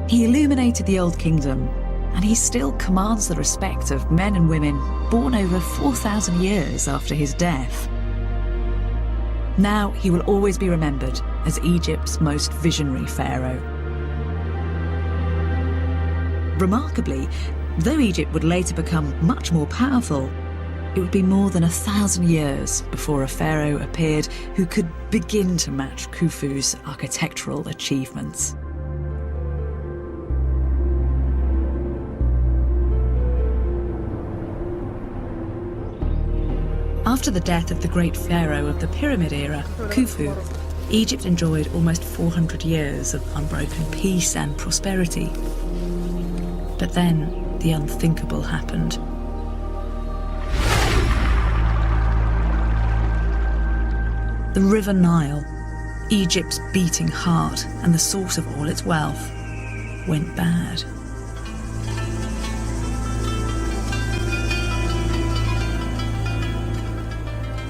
He illuminated the Old Kingdom, and he still commands the respect of men and women born over 4,000 years after his death. Now he will always be remembered as Egypt's most visionary pharaoh. Remarkably, though Egypt would later become much more powerful, it would be more than 1,000 years before a pharaoh appeared who could begin to match Khufu's architectural achievements. After the death of the great pharaoh of the Pyramid era, Khufu, Egypt enjoyed almost 400 years of unbroken peace and prosperity. But then the unthinkable happened. The River Nile, Egypt's beating heart and the source of all its wealth, went bad.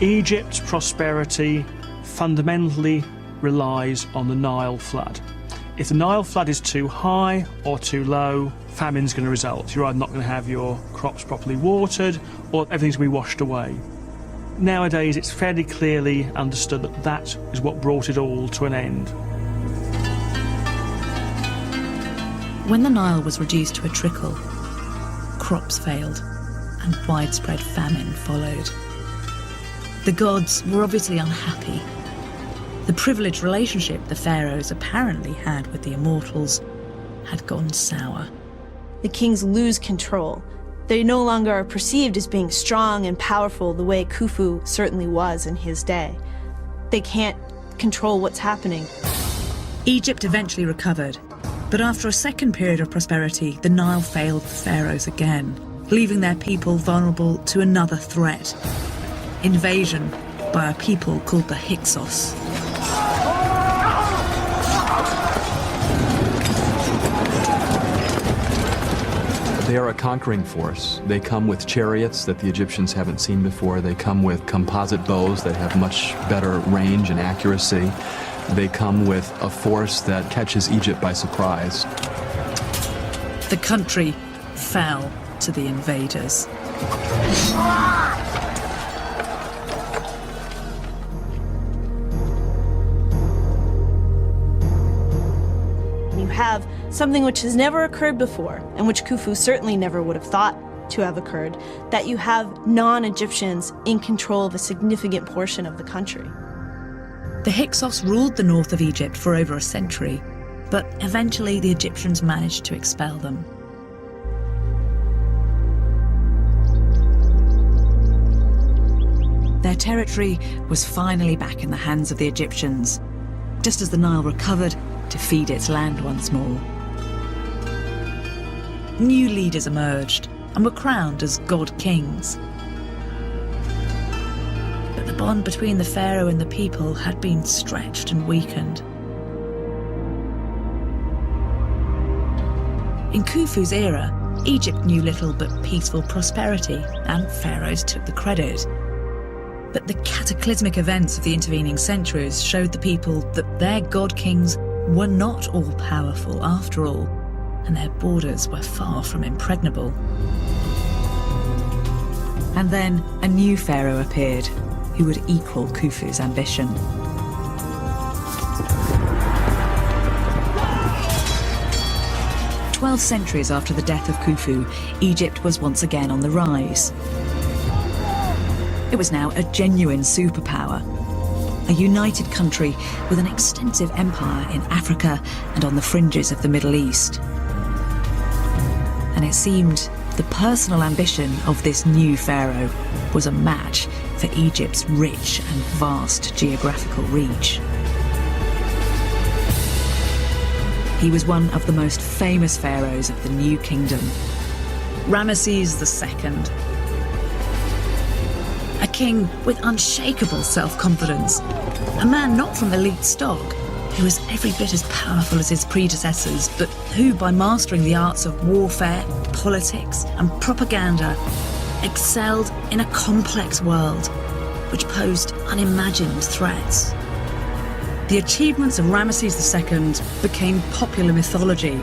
Egypt's prosperity fundamentally relies on the Nile flood. If the Nile flood is too high or too low, famine's going to result. You're either not going to have your crops properly watered or everything's going to be washed away. Nowadays, it's fairly clearly understood that that is what brought it all to an end. When the Nile was reduced to a trickle, crops failed and widespread famine followed. The gods were obviously unhappy. The privileged relationship the pharaohs apparently had with the immortals had gone sour. The kings lose control. They no longer are perceived as being strong and powerful the way Khufu certainly was in his day. They can't control what's happening. Egypt eventually recovered, but after a second period of prosperity, the Nile failed the pharaohs again, leaving their people vulnerable to another threat: invasion by a people called the Hyksos. They are a conquering force. They come with chariots that the Egyptians haven't seen before. They come with composite bows that have much better range and accuracy. They come with a force that catches Egypt by surprise. The country fell to the invaders. You have something which has never occurred before, and which Khufu certainly never would have thought to have occurred, that you have non-Egyptians in control of a significant portion of the country. The Hyksos ruled the north of Egypt for over a century, but eventually the Egyptians managed to expel them. Their territory was finally back in the hands of the Egyptians, just as the Nile recovered to feed its land once more. New leaders emerged and were crowned as god kings. But the bond between the pharaoh and the people had been stretched and weakened. In Khufu's era, Egypt knew little but peaceful prosperity, and pharaohs took the credit. But the cataclysmic events of the intervening centuries showed the people that their god kings were not all powerful after all, and their borders were far from impregnable. And then a new pharaoh appeared who would equal Khufu's ambition. "12 centuries after the death of Khufu, Egypt was once again on the rise. It was now a genuine superpower, a united country with an extensive empire in Africa and on the fringes of the Middle East. And it seemed the personal ambition of this new pharaoh was a match for Egypt's rich and vast geographical reach. He was one of the most famous pharaohs of the New Kingdom, Ramesses II. A king with unshakable self-confidence, a man not from elite stock, who was every bit as powerful as his predecessors, but who, by mastering the arts of warfare, politics, and propaganda, excelled in a complex world which posed unimagined threats. The achievements of Ramesses II became popular mythology.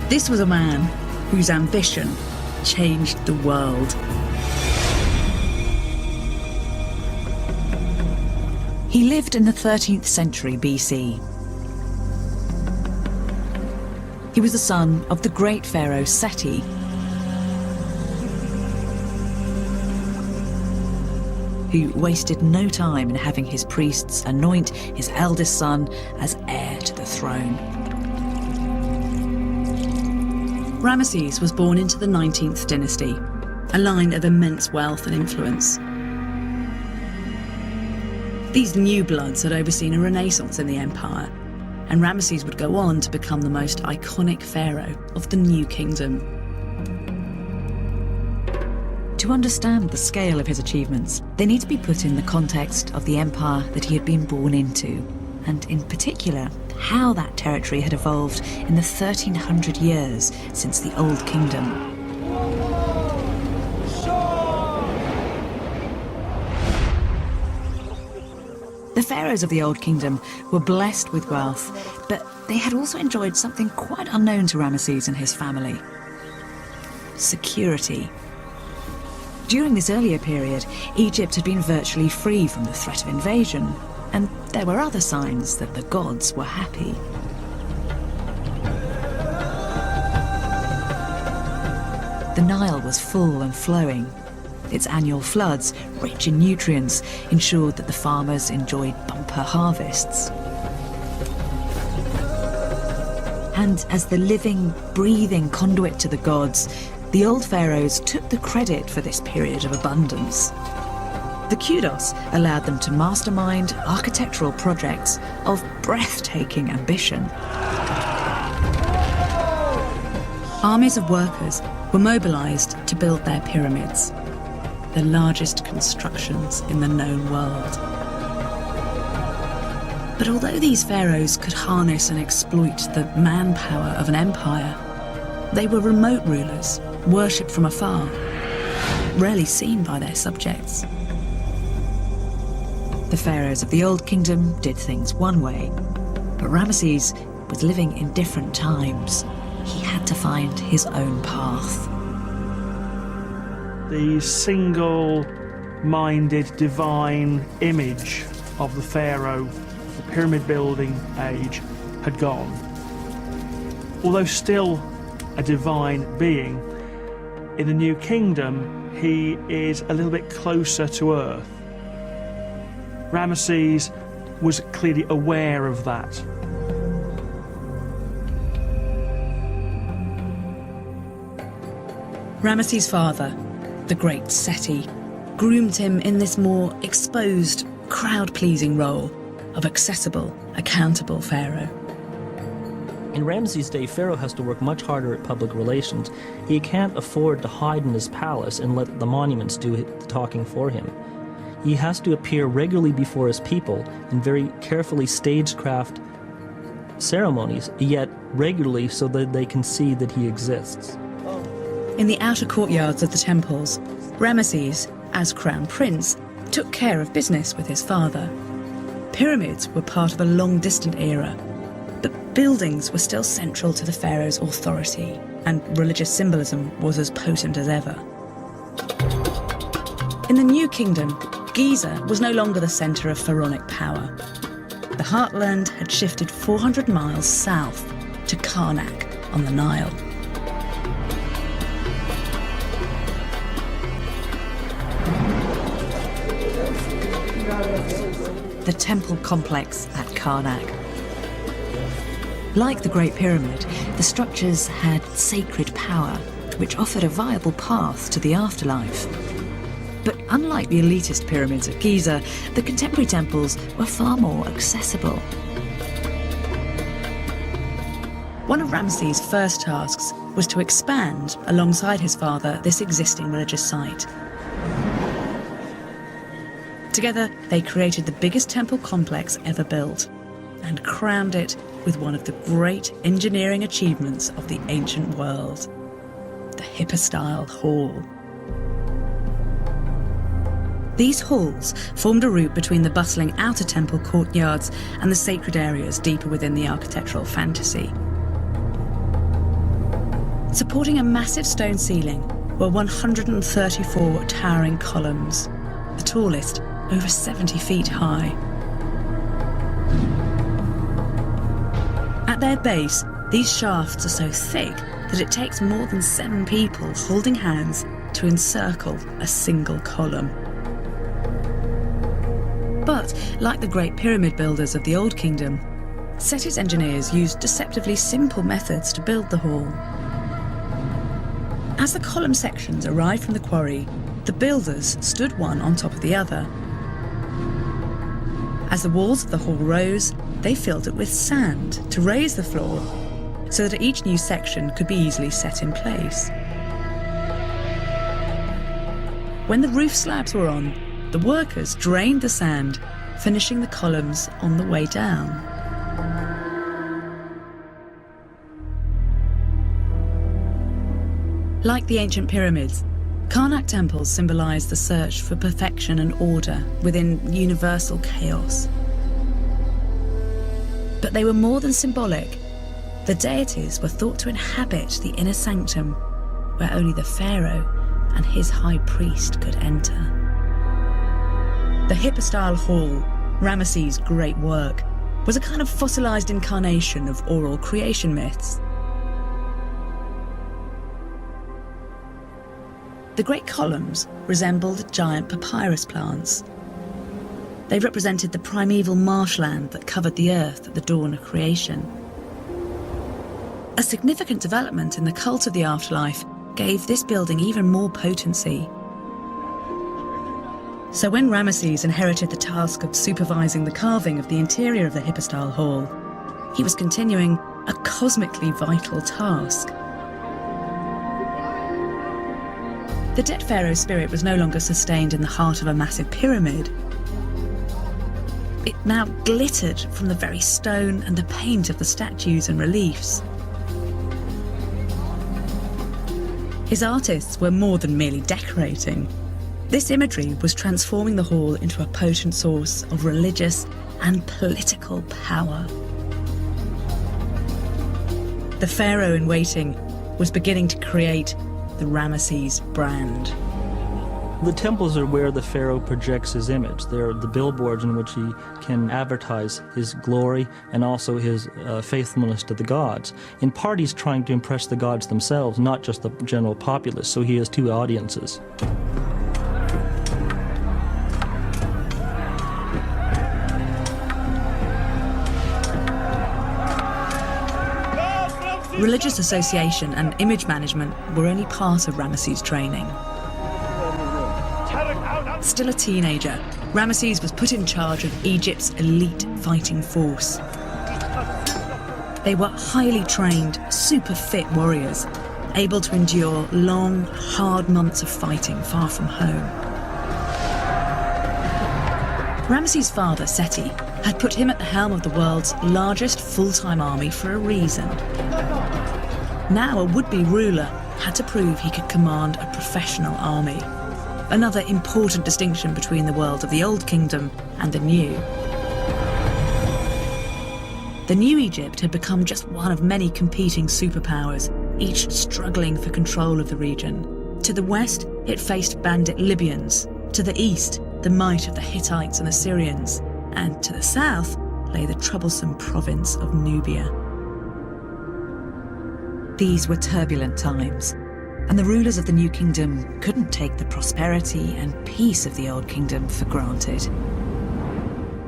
This was a man whose ambition changed the world. He lived in the 13th century BC. He was the son of the great pharaoh Seti, who wasted no time in having his priests anoint his eldest son as heir to the throne. Ramesses was born into the 19th dynasty, a line of immense wealth and influence. These new bloods had overseen a renaissance in the empire, and Ramesses would go on to become the most iconic pharaoh of the New Kingdom. To understand the scale of his achievements, they need to be put in the context of the empire that he had been born into, and in particular, how that territory had evolved in the 1300 years since the Old Kingdom. The pharaohs of the Old Kingdom were blessed with wealth, but they had also enjoyed something quite unknown to Ramesses and his family: security. During this earlier period, Egypt had been virtually free from the threat of invasion, and there were other signs that the gods were happy. The Nile was full and flowing. Its annual floods, rich in nutrients, ensured that the farmers enjoyed bumper harvests. And as the living, breathing conduit to the gods, the old pharaohs took the credit for this period of abundance. The kudos allowed them to mastermind architectural projects of breathtaking ambition. Armies of workers were mobilized to build their pyramids, the largest constructions in the known world. But although these pharaohs could harness and exploit the manpower of an empire, they were remote rulers, worshipped from afar, rarely seen by their subjects. The pharaohs of the Old Kingdom did things one way, but Ramesses was living in different times. He had to find his own path. The single-minded divine image of the pharaoh, the pyramid building age, had gone. Although still a divine being, in the New Kingdom he is a little bit closer to earth. Ramesses was clearly aware of that. Ramesses' father, the great Seti, groomed him in this more exposed, crowd-pleasing role of accessible, accountable pharaoh. In Ramses' day, Pharaoh has to work much harder at public relations. He can't afford to hide in his palace and let the monuments do the talking for him. He has to appear regularly before his people in very carefully stagecraft ceremonies, yet regularly so that they can see that he exists. In the outer courtyards of the temples, Ramesses, as crown prince, took care of business with his father. Pyramids were part of a long-distant era, but buildings were still central to the pharaoh's authority, and religious symbolism was as potent as ever. In the New Kingdom, Giza was no longer the centre of pharaonic power. The heartland had shifted 400 miles south to Karnak on the Nile. The temple complex at Karnak. Like the Great Pyramid, the structures had sacred power, which offered a viable path to the afterlife. But unlike the elitist pyramids of Giza, the contemporary temples were far more accessible. One of Ramesses' first tasks was to expand, alongside his father, this existing religious site. Together, they created the biggest temple complex ever built and crowned it with one of the great engineering achievements of the ancient world, the Hypostyle Hall. These halls formed a route between the bustling outer temple courtyards and the sacred areas deeper within the architectural fantasy. Supporting a massive stone ceiling were 134 towering columns, the tallest over 70 feet high. At their base, these shafts are so thick that it takes more than 7 people holding hands to encircle a single column. But, like the Great Pyramid builders of the Old Kingdom, Seti's engineers used deceptively simple methods to build the hall. As the column sections arrived from the quarry, the builders stood one on top of the other. As the walls of the hall rose, they filled it with sand to raise the floor so that each new section could be easily set in place. When the roof slabs were on, the workers drained the sand, finishing the columns on the way down. Like the ancient pyramids, Karnak temples symbolise the search for perfection and order within universal chaos. But they were more than symbolic. The deities were thought to inhabit the inner sanctum, where only the pharaoh and his high priest could enter. The Hypostyle Hall, Ramesses' great work, was a kind of fossilised incarnation of oral creation myths. The great columns resembled giant papyrus plants. They represented the primeval marshland that covered the earth at the dawn of creation. A significant development in the cult of the afterlife gave this building even more potency. So when Ramesses inherited the task of supervising the carving of the interior of the Hypostyle Hall, he was continuing a cosmically vital task. The dead pharaoh's spirit was no longer sustained in the heart of a massive pyramid. It now glittered from the very stone and the paint of the statues and reliefs. His artists were more than merely decorating. This imagery was transforming the hall into a potent source of religious and political power. The pharaoh in waiting was beginning to create the Ramesses brand. The temples are where the pharaoh projects his image. They're the billboards in which he can advertise his glory and also his faithfulness to the gods. In part, he's trying to impress the gods themselves, not just the general populace, so he has two audiences. Religious association and image management were only part of Ramesses' training. Still a teenager, Ramesses was put in charge of Egypt's elite fighting force. They were highly trained, super fit warriors, able to endure long, hard months of fighting far from home. Ramesses' father, Seti, had put him at the helm of the world's largest full-time army for a reason. Now a would-be ruler had to prove he could command a professional army. Another important distinction between the world of the Old Kingdom and the New. The New Egypt had become just one of many competing superpowers, each struggling for control of the region. To the west, it faced bandit Libyans. To the east, the might of the Hittites and Assyrians. And to the south lay the troublesome province of Nubia. These were turbulent times, and the rulers of the New Kingdom couldn't take the prosperity and peace of the Old Kingdom for granted.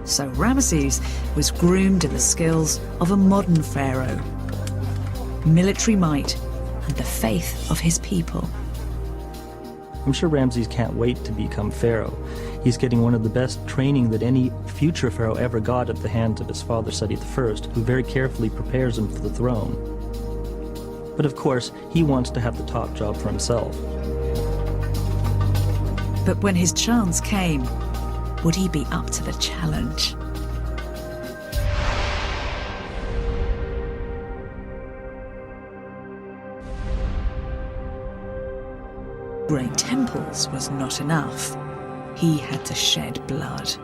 So Ramesses was groomed in the skills of a modern pharaoh, military might and the faith of his people. I'm sure Ramses can't wait to become pharaoh. He's getting one of the best training that any future pharaoh ever got at the hands of his father Seti I, who very carefully prepares him for the throne. But of course, he wants to have the top job for himself. But when his chance came, would he be up to the challenge? Great temples was not enough. He had to shed blood.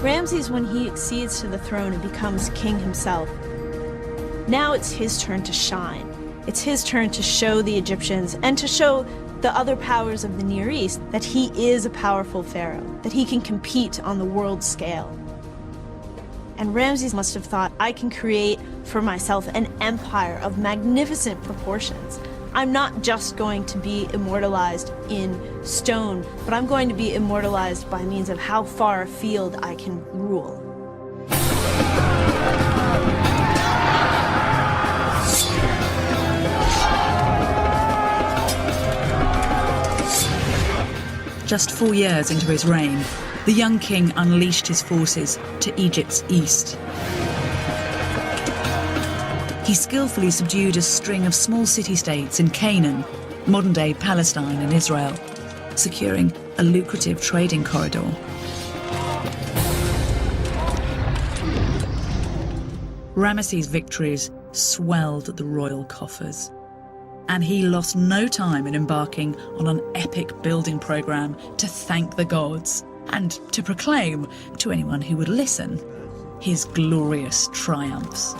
Ramses, when he accedes to the throne and becomes king himself, now it's his turn to shine. It's his turn to show the Egyptians and to show the other powers of the Near East that he is a powerful pharaoh, that he can compete on the world scale. And Ramses must have thought, I can create for myself an empire of magnificent proportions. I'm not just going to be immortalized in stone, but I'm going to be immortalized by means of how far afield I can rule. Just 4 years into his reign, the young king unleashed his forces to Egypt's east. He skillfully subdued a string of small city-states in Canaan, modern-day Palestine and Israel, securing a lucrative trading corridor. Ramesses' victories swelled the royal coffers, and he lost no time in embarking on an epic building program to thank the gods and to proclaim, to anyone who would listen, his glorious triumphs.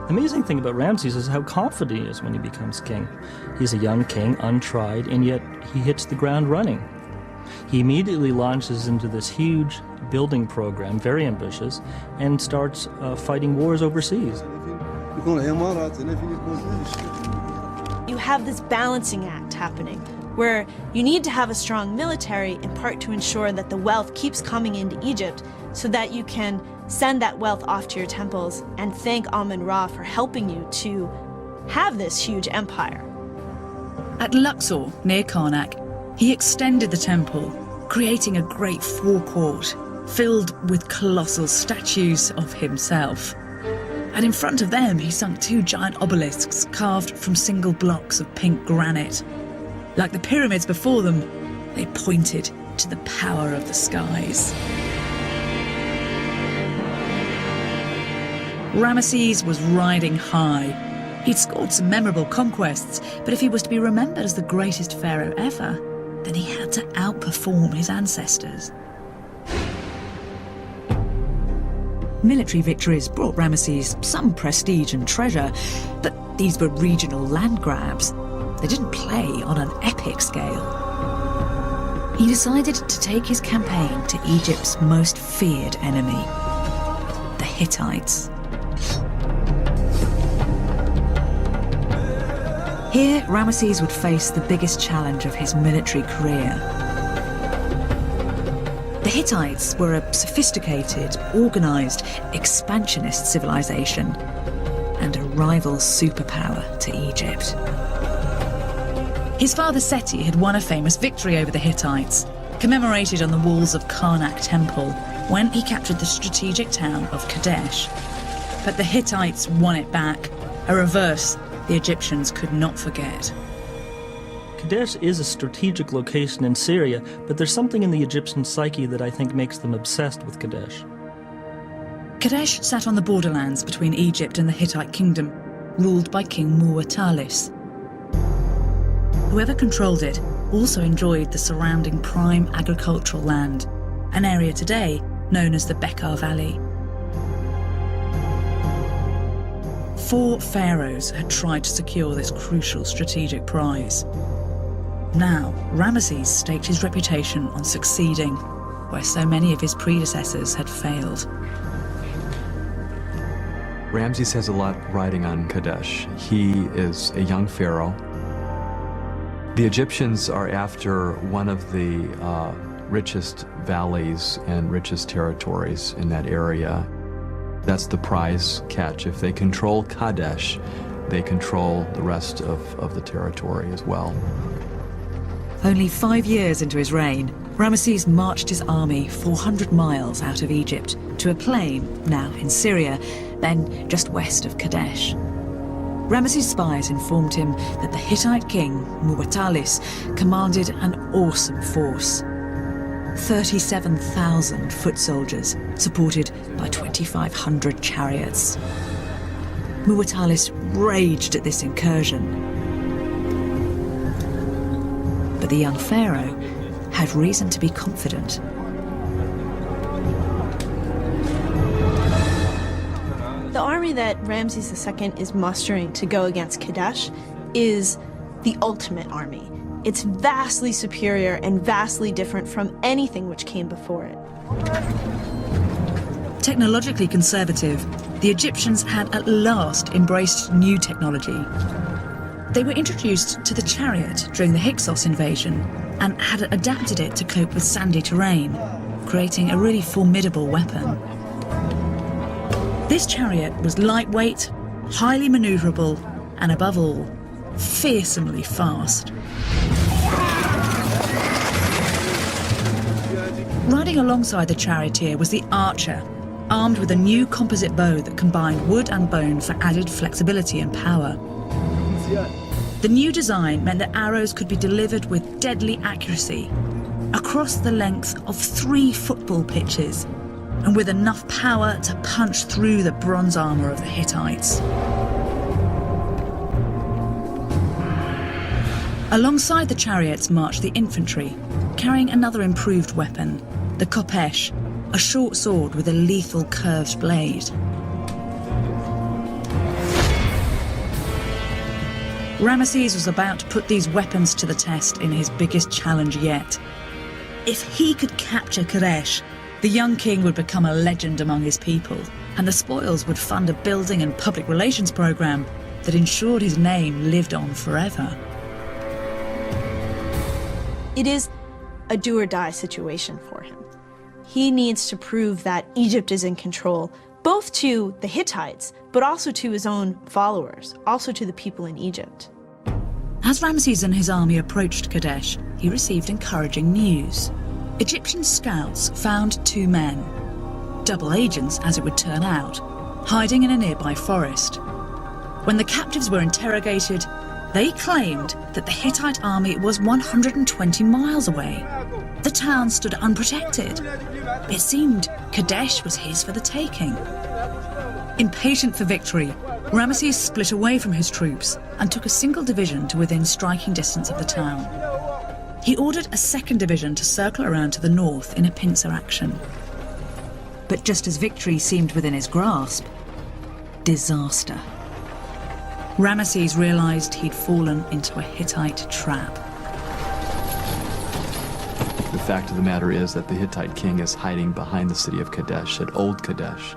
The amazing thing about Ramses is how confident he is when he becomes king. He's a young king, untried, and yet he hits the ground running. He immediately launches into this huge building program, very ambitious, and starts fighting wars overseas. You have this balancing act happening, where you need to have a strong military, in part to ensure that the wealth keeps coming into Egypt, so that you can send that wealth off to your temples and thank Amun-Ra for helping you to have this huge empire. At Luxor, near Karnak, he extended the temple, creating a great forecourt filled with colossal statues of himself. And in front of them, he sunk 2 giant obelisks carved from single blocks of pink granite. Like the pyramids before them, they pointed to the power of the skies. Ramesses was riding high. He'd scored some memorable conquests, but if he was to be remembered as the greatest pharaoh ever, then he had to outperform his ancestors. Military victories brought Ramesses some prestige and treasure, but these were regional land grabs. They didn't play on an epic scale. He decided to take his campaign to Egypt's most feared enemy, the Hittites. Here, Ramesses would face the biggest challenge of his military career. The Hittites were a sophisticated, organised, expansionist civilization and a rival superpower to Egypt. His father Seti had won a famous victory over the Hittites, commemorated on the walls of Karnak Temple, when he captured the strategic town of Kadesh. But the Hittites won it back, a reverse the Egyptians could not forget. Kadesh is a strategic location in Syria, but there's something in the Egyptian psyche that I think makes them obsessed with Kadesh. Kadesh sat on the borderlands between Egypt and the Hittite kingdom, ruled by King Muwatallis. Whoever controlled it also enjoyed the surrounding prime agricultural land, an area today known as the Bekaa Valley. 4 pharaohs had tried to secure this crucial strategic prize. Now, Ramesses staked his reputation on succeeding where so many of his predecessors had failed. Ramses has a lot riding on Kadesh. He is a young pharaoh. The Egyptians are after one of the richest valleys and richest territories in that area. That's the prize catch. If they control Kadesh, they control the rest of the territory as well. Only 5 years into his reign, Ramesses marched his army 400 miles out of Egypt to a plain, now in Syria, then just west of Kadesh. Ramesses' spies informed him that the Hittite king, Muwatallis, commanded an awesome force. 37,000 foot soldiers, supported by 2,500 chariots. Muwatallis raged at this incursion. But the young pharaoh had reason to be confident. The army that Ramses II is mustering to go against Kadesh is the ultimate army. It's vastly superior and vastly different from anything which came before it. Technologically conservative, the Egyptians had at last embraced new technology. They were introduced to the chariot during the Hyksos invasion and had adapted it to cope with sandy terrain, creating a really formidable weapon. This chariot was lightweight, highly maneuverable, and above all, fearsomely fast. Riding alongside the charioteer was the archer, armed with a new composite bow that combined wood and bone for added flexibility and power. The new design meant that arrows could be delivered with deadly accuracy across the length of 3 football pitches and with enough power to punch through the bronze armour of the Hittites. Alongside the chariots marched the infantry, carrying another improved weapon, the khopesh, a short sword with a lethal curved blade. Ramesses was about to put these weapons to the test in his biggest challenge yet. If he could capture Kadesh, the young king would become a legend among his people, and the spoils would fund a building and public relations program that ensured his name lived on forever. It is a do-or-die situation for him. He needs to prove that Egypt is in control, both to the Hittites, but also to his own followers, also to the people in Egypt. As Ramesses and his army approached Kadesh, he received encouraging news. Egyptian scouts found 2 men, double agents as it would turn out, hiding in a nearby forest. When the captives were interrogated, they claimed that the Hittite army was 120 miles away. The town stood unprotected. It seemed Kadesh was his for the taking. Impatient for victory, Ramesses split away from his troops and took a single division to within striking distance of the town. He ordered a second division to circle around to the north in a pincer action. But just as victory seemed within his grasp, disaster. Ramesses realised he'd fallen into a Hittite trap. The fact of the matter is that the Hittite king is hiding behind the city of Kadesh, at Old Kadesh,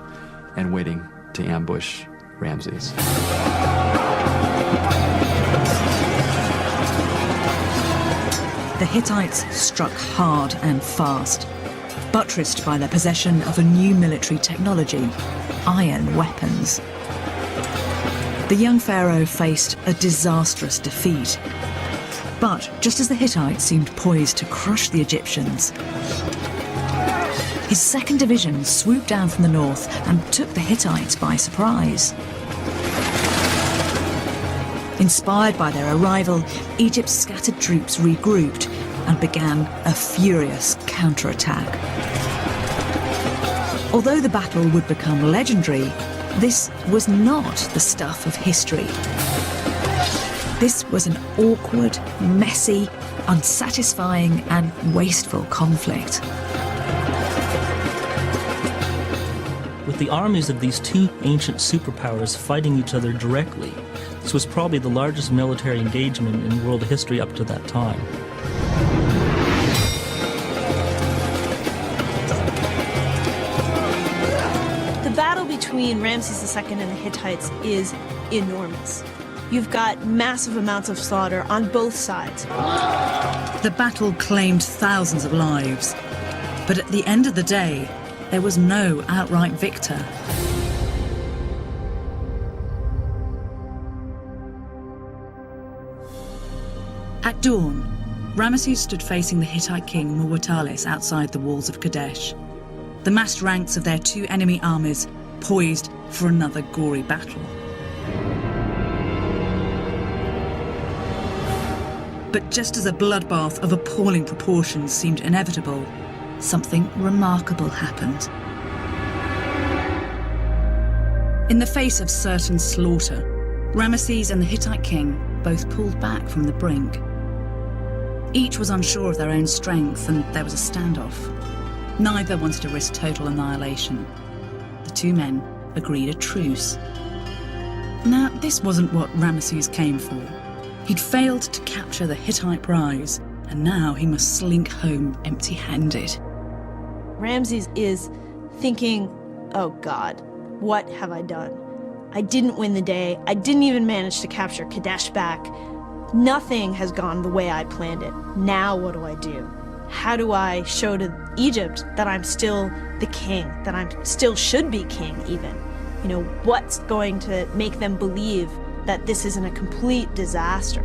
and waiting to ambush Ramses. The Hittites struck hard and fast, buttressed by their possession of a new military technology, iron weapons. The young pharaoh faced a disastrous defeat. But just as the Hittites seemed poised to crush the Egyptians, his second division swooped down from the north and took the Hittites by surprise. Inspired by their arrival, Egypt's scattered troops regrouped and began a furious counterattack. Although the battle would become legendary, this was not the stuff of history. This was an awkward, messy, unsatisfying and wasteful conflict. With the armies of these two ancient superpowers fighting each other directly, this was probably the largest military engagement in world history up to that time. The battle between Ramses II and the Hittites is enormous. You've got massive amounts of slaughter on both sides. The battle claimed thousands of lives, but at the end of the day, there was no outright victor. At dawn, Ramesses stood facing the Hittite king Muwatallis outside the walls of Kadesh. The massed ranks of their two enemy armies poised for another gory battle. But just as a bloodbath of appalling proportions seemed inevitable, something remarkable happened. In the face of certain slaughter, Ramesses and the Hittite king both pulled back from the brink. Each was unsure of their own strength, and there was a standoff. Neither wanted to risk total annihilation. The two men agreed a truce. Now, this wasn't what Ramesses came for. He'd failed to capture the Hittite prize, and now he must slink home empty-handed. Ramses is thinking, oh God, what have I done? I didn't win the day. I didn't even manage to capture Kadesh back. Nothing has gone the way I planned it. Now what do I do? How do I show to Egypt that I'm still the king, that I still should be king even? You know, what's going to make them believe that this isn't a complete disaster?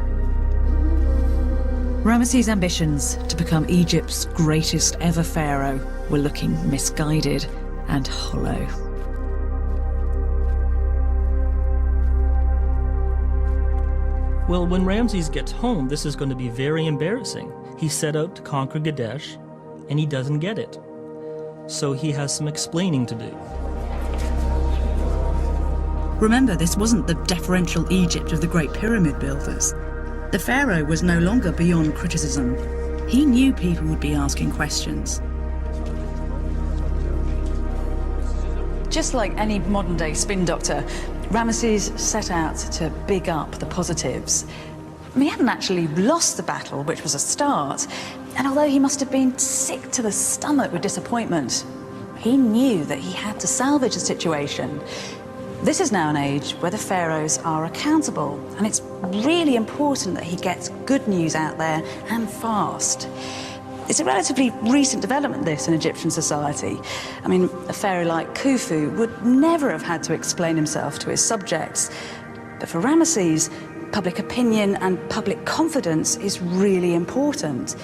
Ramesses' ambitions to become Egypt's greatest ever pharaoh were looking misguided and hollow. Well, when Ramses gets home, this is going to be very embarrassing. He set out to conquer Kadesh, and he doesn't get it. So he has some explaining to do. Remember, this wasn't the deferential Egypt of the Great Pyramid builders. The pharaoh was no longer beyond criticism. He knew people would be asking questions. Just like any modern-day spin doctor, Ramesses set out to big up the positives. He hadn't actually lost the battle, which was a start, and although he must have been sick to the stomach with disappointment, he knew that he had to salvage the situation. This is now an age where the pharaohs are accountable, and it's really important that he gets good news out there and fast. It's a relatively recent development, this, in Egyptian society. I mean, a pharaoh like Khufu would never have had to explain himself to his subjects. But for Ramesses, public opinion and public confidence is really important.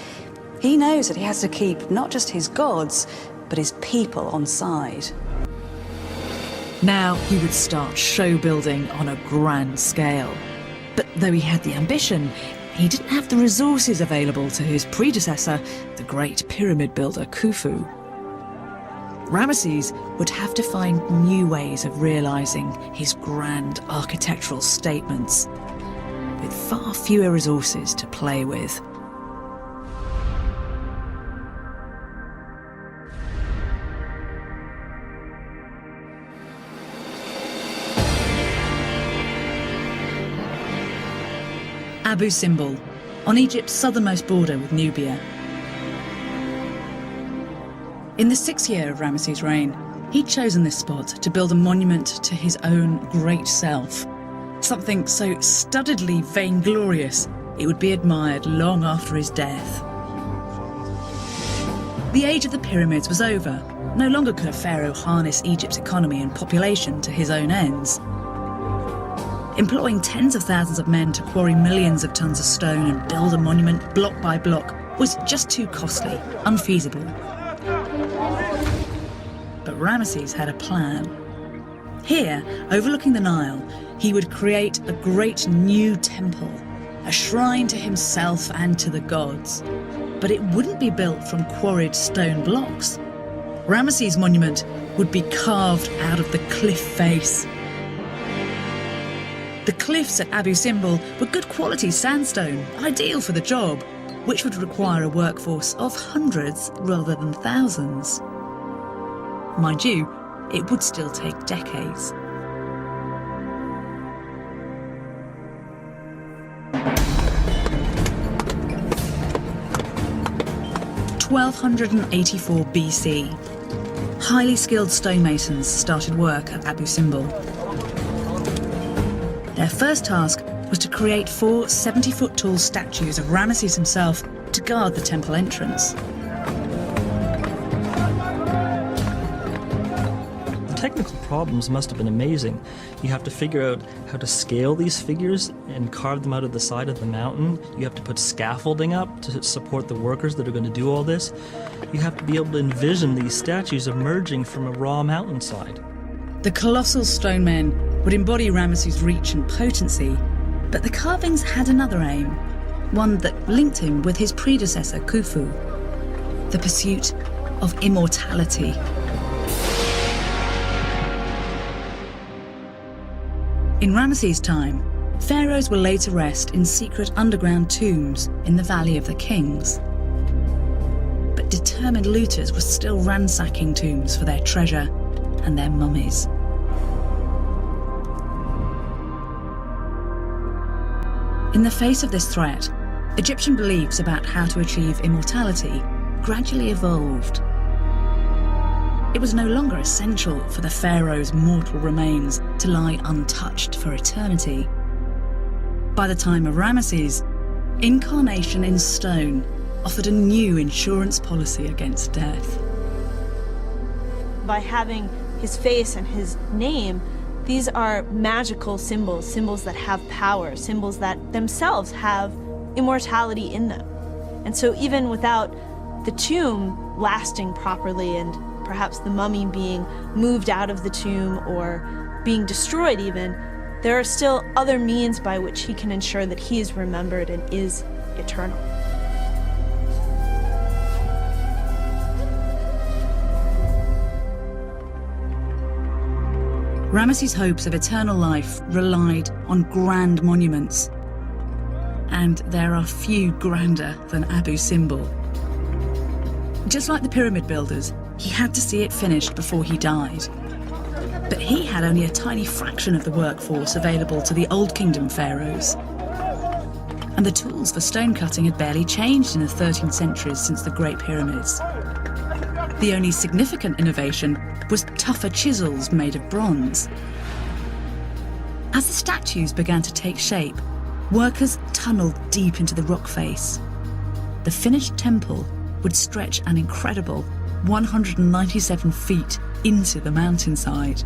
He knows that he has to keep not just his gods, but his people on side. Now he would start show building on a grand scale. But though he had the ambition, he didn't have the resources available to his predecessor, the great pyramid builder Khufu. Ramesses would have to find new ways of realising his grand architectural statements, with far fewer resources to play with. Abu Simbel, on Egypt's southernmost border with Nubia. In the 6th year of Ramesses' reign, he'd chosen this spot to build a monument to his own great self, something so studdedly vainglorious it would be admired long after his death. The age of the pyramids was over. No longer could a pharaoh harness Egypt's economy and population to his own ends. Employing tens of thousands of men to quarry millions of tons of stone and build a monument block by block was just too costly, unfeasible. But Ramesses had a plan. Here, overlooking the Nile, he would create a great new temple, a shrine to himself and to the gods. But it wouldn't be built from quarried stone blocks. Ramesses' monument would be carved out of the cliff face. The cliffs at Abu Simbel were good quality sandstone, ideal for the job, which would require a workforce of hundreds rather than thousands. Mind you, it would still take decades. (1284 BC). Highly skilled stonemasons started work at Abu Simbel. Their first task was to create 4 70-foot-tall statues of Ramesses himself to guard the temple entrance. The technical problems must have been amazing. You have to figure out how to scale these figures and carve them out of the side of the mountain. You have to put scaffolding up to support the workers that are going to do all this. You have to be able to envision these statues emerging from a raw mountainside. The colossal stone men would embody Ramesses' reach and potency, but the carvings had another aim, one that linked him with his predecessor Khufu: the pursuit of immortality. In Ramesses' time, pharaohs were laid to rest in secret underground tombs in the Valley of the Kings. But determined looters were still ransacking tombs for their treasure and their mummies. In the face of this threat, Egyptian beliefs about how to achieve immortality gradually evolved. It was no longer essential for the pharaoh's mortal remains to lie untouched for eternity. By the time of Ramesses, incarnation in stone offered a new insurance policy against death. By having his face and his name, these are magical symbols, symbols that have power, symbols that themselves have immortality in them. And so even without the tomb lasting properly and perhaps the mummy being moved out of the tomb or being destroyed even, there are still other means by which he can ensure that he is remembered and is eternal. Ramesses' hopes of eternal life relied on grand monuments, and there are few grander than Abu Simbel. Just like the pyramid builders, he had to see it finished before he died. But he had only a tiny fraction of the workforce available to the Old Kingdom pharaohs. And the tools for stone cutting had barely changed in the 13th centuries since the Great Pyramids. The only significant innovation was tougher chisels made of bronze. As the statues began to take shape, workers tunneled deep into the rock face. The finished temple would stretch an incredible 197 feet into the mountainside.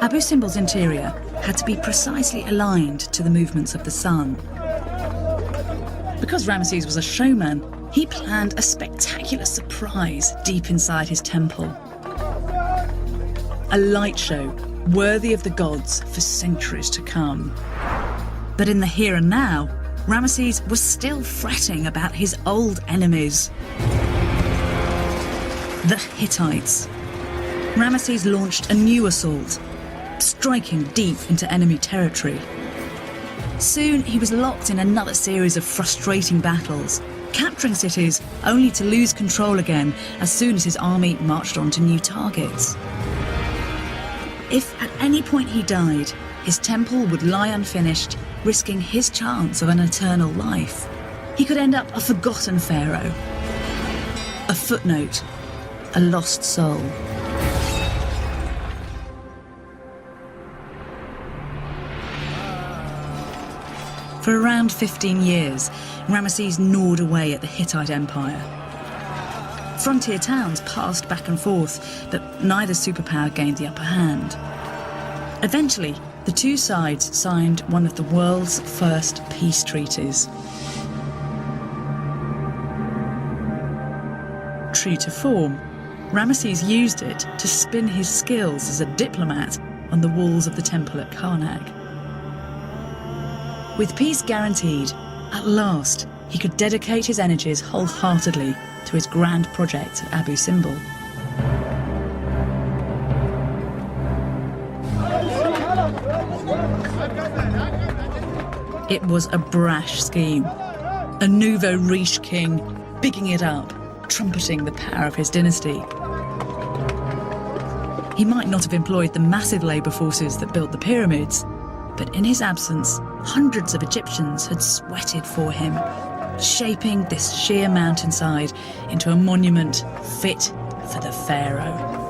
Abu Simbel's interior had to be precisely aligned to the movements of the sun. Because Ramesses was a showman, he planned a spectacular surprise deep inside his temple. a light show worthy of the gods for centuries to come. But in the here and now, Ramesses was still fretting about his old enemies, the Hittites. Ramesses launched a new assault, striking deep into enemy territory. Soon he was locked in another series of frustrating battles, capturing cities only to lose control again as soon as his army marched on to new targets. If at any point he died, his temple would lie unfinished, risking his chance of an eternal life. He could end up a forgotten pharaoh, a footnote, a lost soul. For around 15 years, Ramesses gnawed away at the Hittite Empire. Frontier towns passed back and forth, but neither superpower gained the upper hand. Eventually, the two sides signed one of the world's first peace treaties. True to form, Ramesses used it to spin his skills as a diplomat on the walls of the temple at Karnak. With peace guaranteed, at last he could dedicate his energies wholeheartedly to his grand project at Abu Simbel. It was a brash scheme, a nouveau riche king bigging it up, trumpeting the power of his dynasty. He might not have employed the massive labour forces that built the pyramids, but in his absence, hundreds of Egyptians had sweated for him, shaping this sheer mountainside into a monument fit for the pharaoh.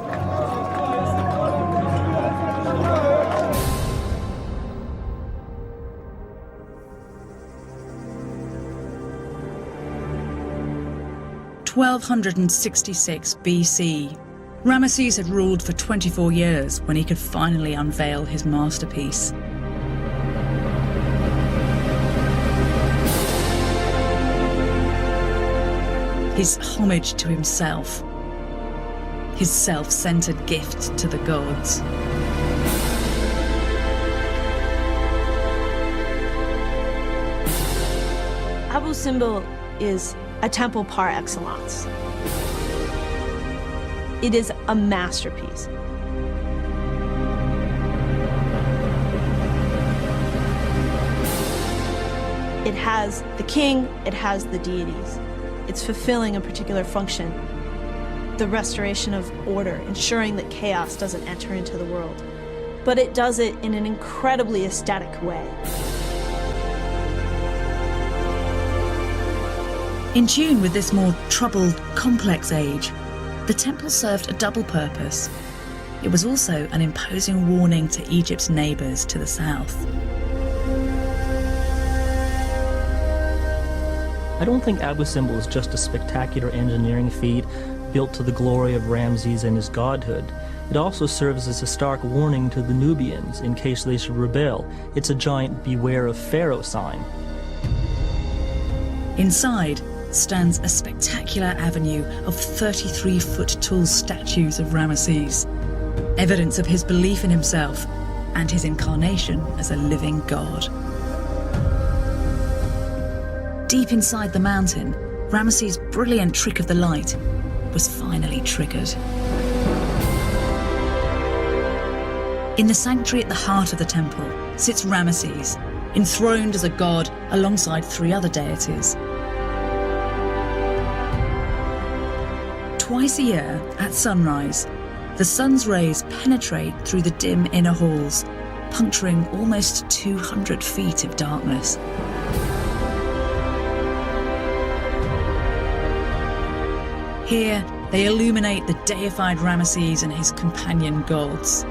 (1266 BC). Ramesses had ruled for 24 years when he could finally unveil his masterpiece. His homage to himself, his self-centered gift to the gods. Abu Simbel is a temple par excellence. It is a masterpiece. It has the king, it has the deities. It's fulfilling a particular function, the restoration of order, ensuring that chaos doesn't enter into the world. But it does it in an incredibly aesthetic way. In tune with this more troubled, complex age, the temple served a double purpose. It was also an imposing warning to Egypt's neighbours to the south. I don't think Abu Simbel is just a spectacular engineering feat built to the glory of Ramses and his godhood. It also serves as a stark warning to the Nubians in case they should rebel. It's a giant beware of Pharaoh sign. Inside stands a spectacular avenue of 33-foot tall statues of Ramesses, evidence of his belief in himself and his incarnation as a living god. Deep inside the mountain, Ramesses' brilliant trick of the light was finally triggered. In the sanctuary at the heart of the temple sits Ramesses, enthroned as a god alongside 3 other deities. Twice a year, at sunrise, the sun's rays penetrate through the dim inner halls, puncturing almost 200 feet of darkness. Here, they illuminate the deified Ramesses and his companion gods.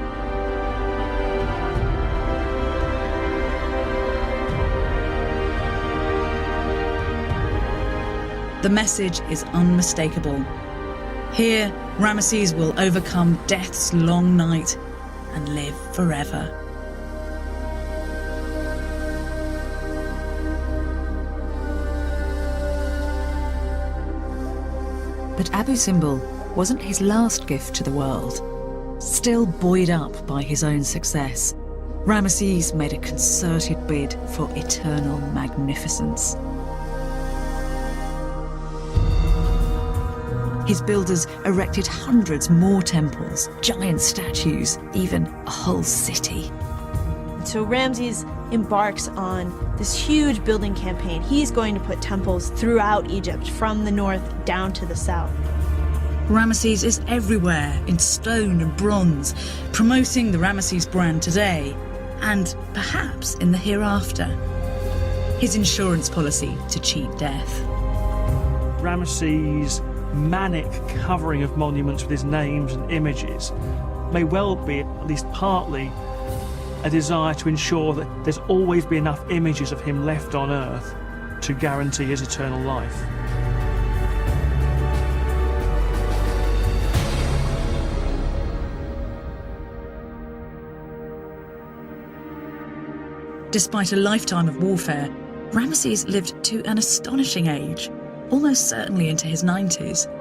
The message is unmistakable. Here, Ramesses will overcome death's long night and live forever. But Abu Simbel wasn't his last gift to the world. Still buoyed up by his own success, Ramesses made a concerted bid for eternal magnificence. His builders erected hundreds more temples, giant statues, even a whole city. So Ramses embarks on this huge building campaign. He's going to put temples throughout Egypt, from the north down to the south. Ramesses is everywhere in stone and bronze, promoting the Ramesses brand today and perhaps in the hereafter. His insurance policy to cheat death. Ramesses' manic covering of monuments with his names and images may well be, at least partly, a desire to ensure that there's always be enough images of him left on Earth to guarantee his eternal life. Despite a lifetime of warfare, Ramesses lived to an astonishing age, almost certainly into his 90s.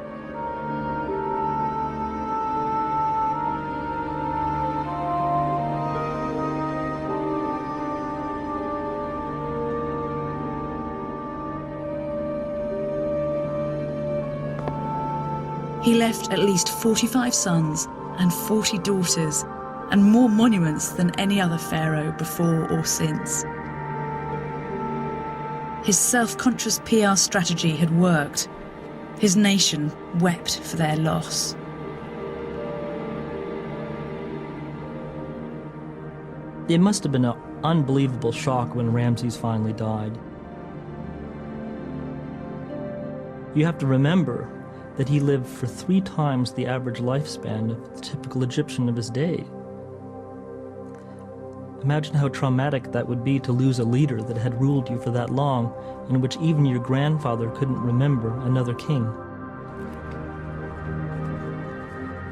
He left at least 45 sons and 40 daughters, and more monuments than any other pharaoh before or since. His self-conscious PR strategy had worked. His nation wept for their loss. It must have been an unbelievable shock when Ramses finally died. You have to remember that he lived for 3 times the average lifespan of the typical Egyptian of his day. Imagine how traumatic that would be to lose a leader that had ruled you for that long, in which even your grandfather couldn't remember another king.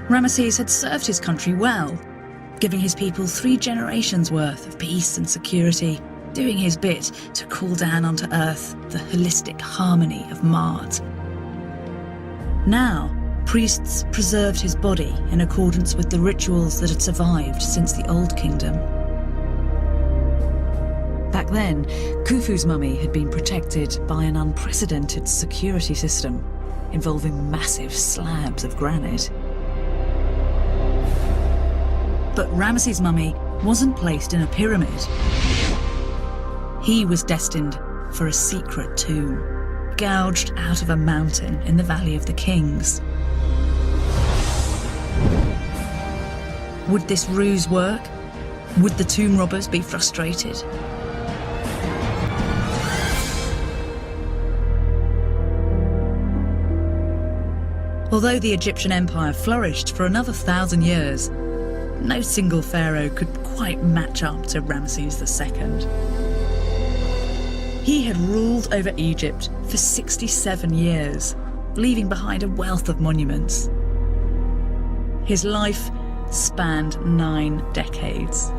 Ramesses had served his country well, giving his people 3 generations worth of peace and security, doing his bit to call down onto earth the holistic harmony of Maat. Now, priests preserved his body in accordance with the rituals that had survived since the Old Kingdom. Back then, Khufu's mummy had been protected by an unprecedented security system involving massive slabs of granite. But Ramesses' mummy wasn't placed in a pyramid. He was destined for a secret tomb, gouged out of a mountain in the Valley of the Kings. Would this ruse work? Would the tomb robbers be frustrated? Although the Egyptian Empire flourished for another 1,000 years, no single pharaoh could quite match up to Ramesses II. He had ruled over Egypt for 67 years, leaving behind a wealth of monuments. His life spanned 9 decades.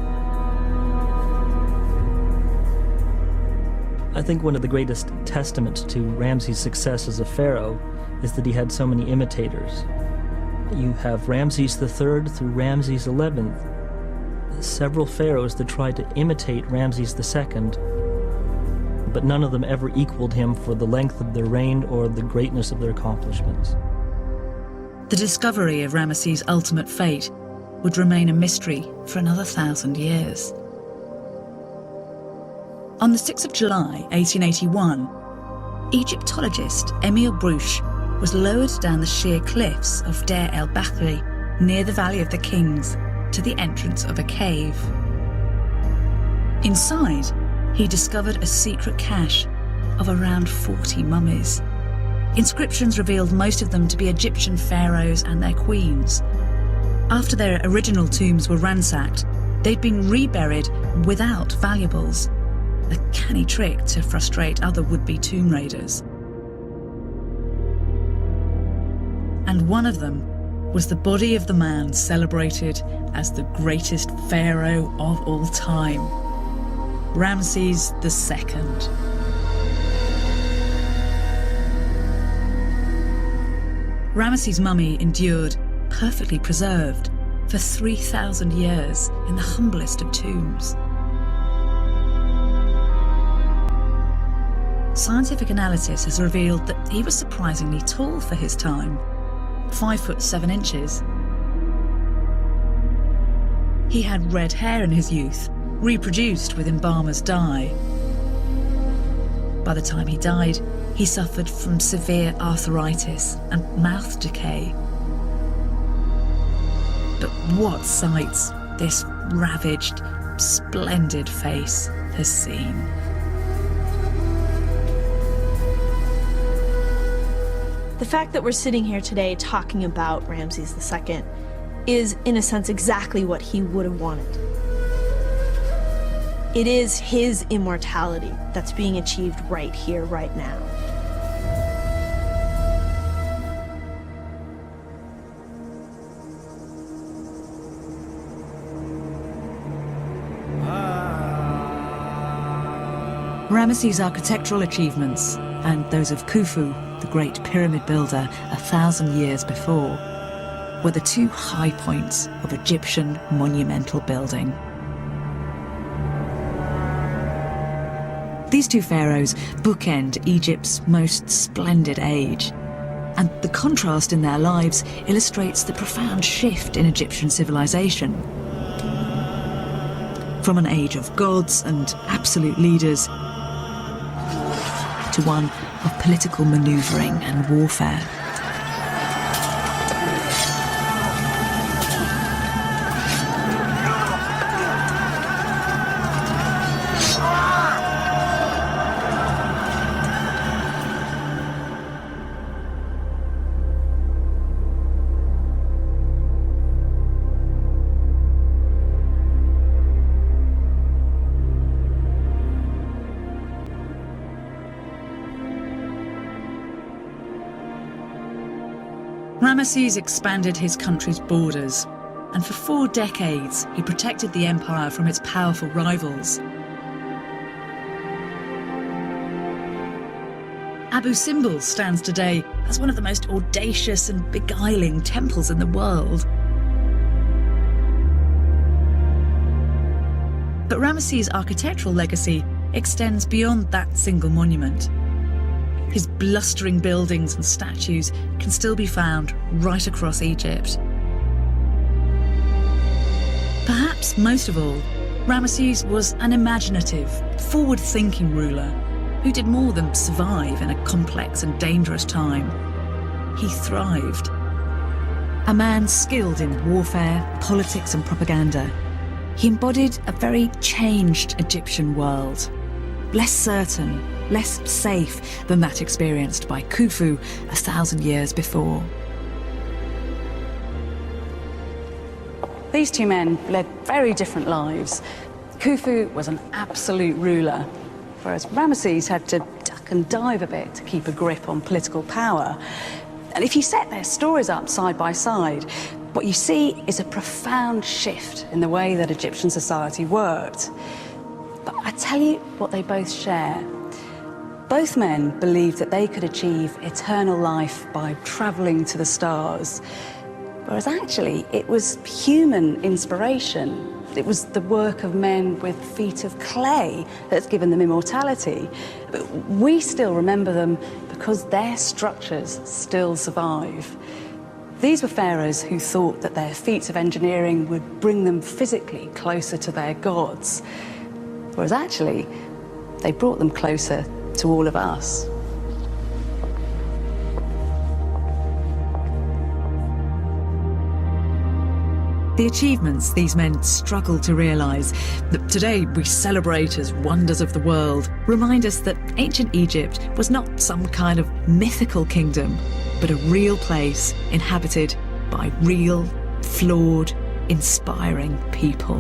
I think one of the greatest testaments to Ramses' success as a pharaoh is that he had so many imitators. You have Ramses III through Ramses XI, several pharaohs that tried to imitate Ramses II, but none of them ever equaled him for the length of their reign or the greatness of their accomplishments. The discovery of Ramesses' ultimate fate would remain a mystery for another 1,000 years. On the 6th of July, 1881, Egyptologist Emile Brouche was lowered down the sheer cliffs of Deir el-Bahri, near the Valley of the Kings, to the entrance of a cave. Inside, he discovered a secret cache of around 40 mummies. Inscriptions revealed most of them to be Egyptian pharaohs and their queens. After their original tombs were ransacked, they'd been reburied without valuables, a canny trick to frustrate other would-be tomb raiders. And one of them was the body of the man celebrated as the greatest pharaoh of all time, Ramses II. Ramesses' mummy endured, perfectly preserved, for for 3,000 years in the humblest of tombs. Scientific analysis has revealed that he was surprisingly tall for his time, 5 foot 7 inches. He had red hair in his youth, reproduced with embalmer's dye. By the time he died, he suffered from severe arthritis and mouth decay. But what sights this ravaged, splendid face has seen. The fact that we're sitting here today talking about Ramses II is, in a sense, exactly what he would have wanted. It is his immortality that's being achieved right here, right now. Ramesses' architectural achievements, and those of Khufu, the great pyramid builder 1,000 years before, were the two high points of Egyptian monumental building. These two pharaohs bookend Egypt's most splendid age, and the contrast in their lives illustrates the profound shift in Egyptian civilization. From an age of gods and absolute leaders to one of political maneuvering and warfare. Ramesses expanded his country's borders, and for 4 decades he protected the empire from its powerful rivals. Abu Simbel stands today as one of the most audacious and beguiling temples in the world. But Ramesses' architectural legacy extends beyond that single monument. His blustering buildings and statues can still be found right across Egypt. Perhaps most of all, Ramesses was an imaginative, forward-thinking ruler who did more than survive in a complex and dangerous time. He thrived. A man skilled in warfare, politics and propaganda, he embodied a very changed Egyptian world, less certain, less safe than that experienced by Khufu 1,000 years before. These two men led very different lives. Khufu was an absolute ruler, whereas Ramesses had to duck and dive a bit to keep a grip on political power. And if you set their stories up side by side, what you see is a profound shift in the way that Egyptian society worked. But I tell you what they both share. Both men believed that they could achieve eternal life by travelling to the stars, whereas actually it was human inspiration. It was the work of men with feet of clay that's given them immortality. But we still remember them because their structures still survive. These were pharaohs who thought that their feats of engineering would bring them physically closer to their gods, whereas actually they brought them closer to all of us. The achievements these men struggled to realise, that today we celebrate as wonders of the world, remind us that ancient Egypt was not some kind of mythical kingdom, but a real place inhabited by real, flawed, inspiring people.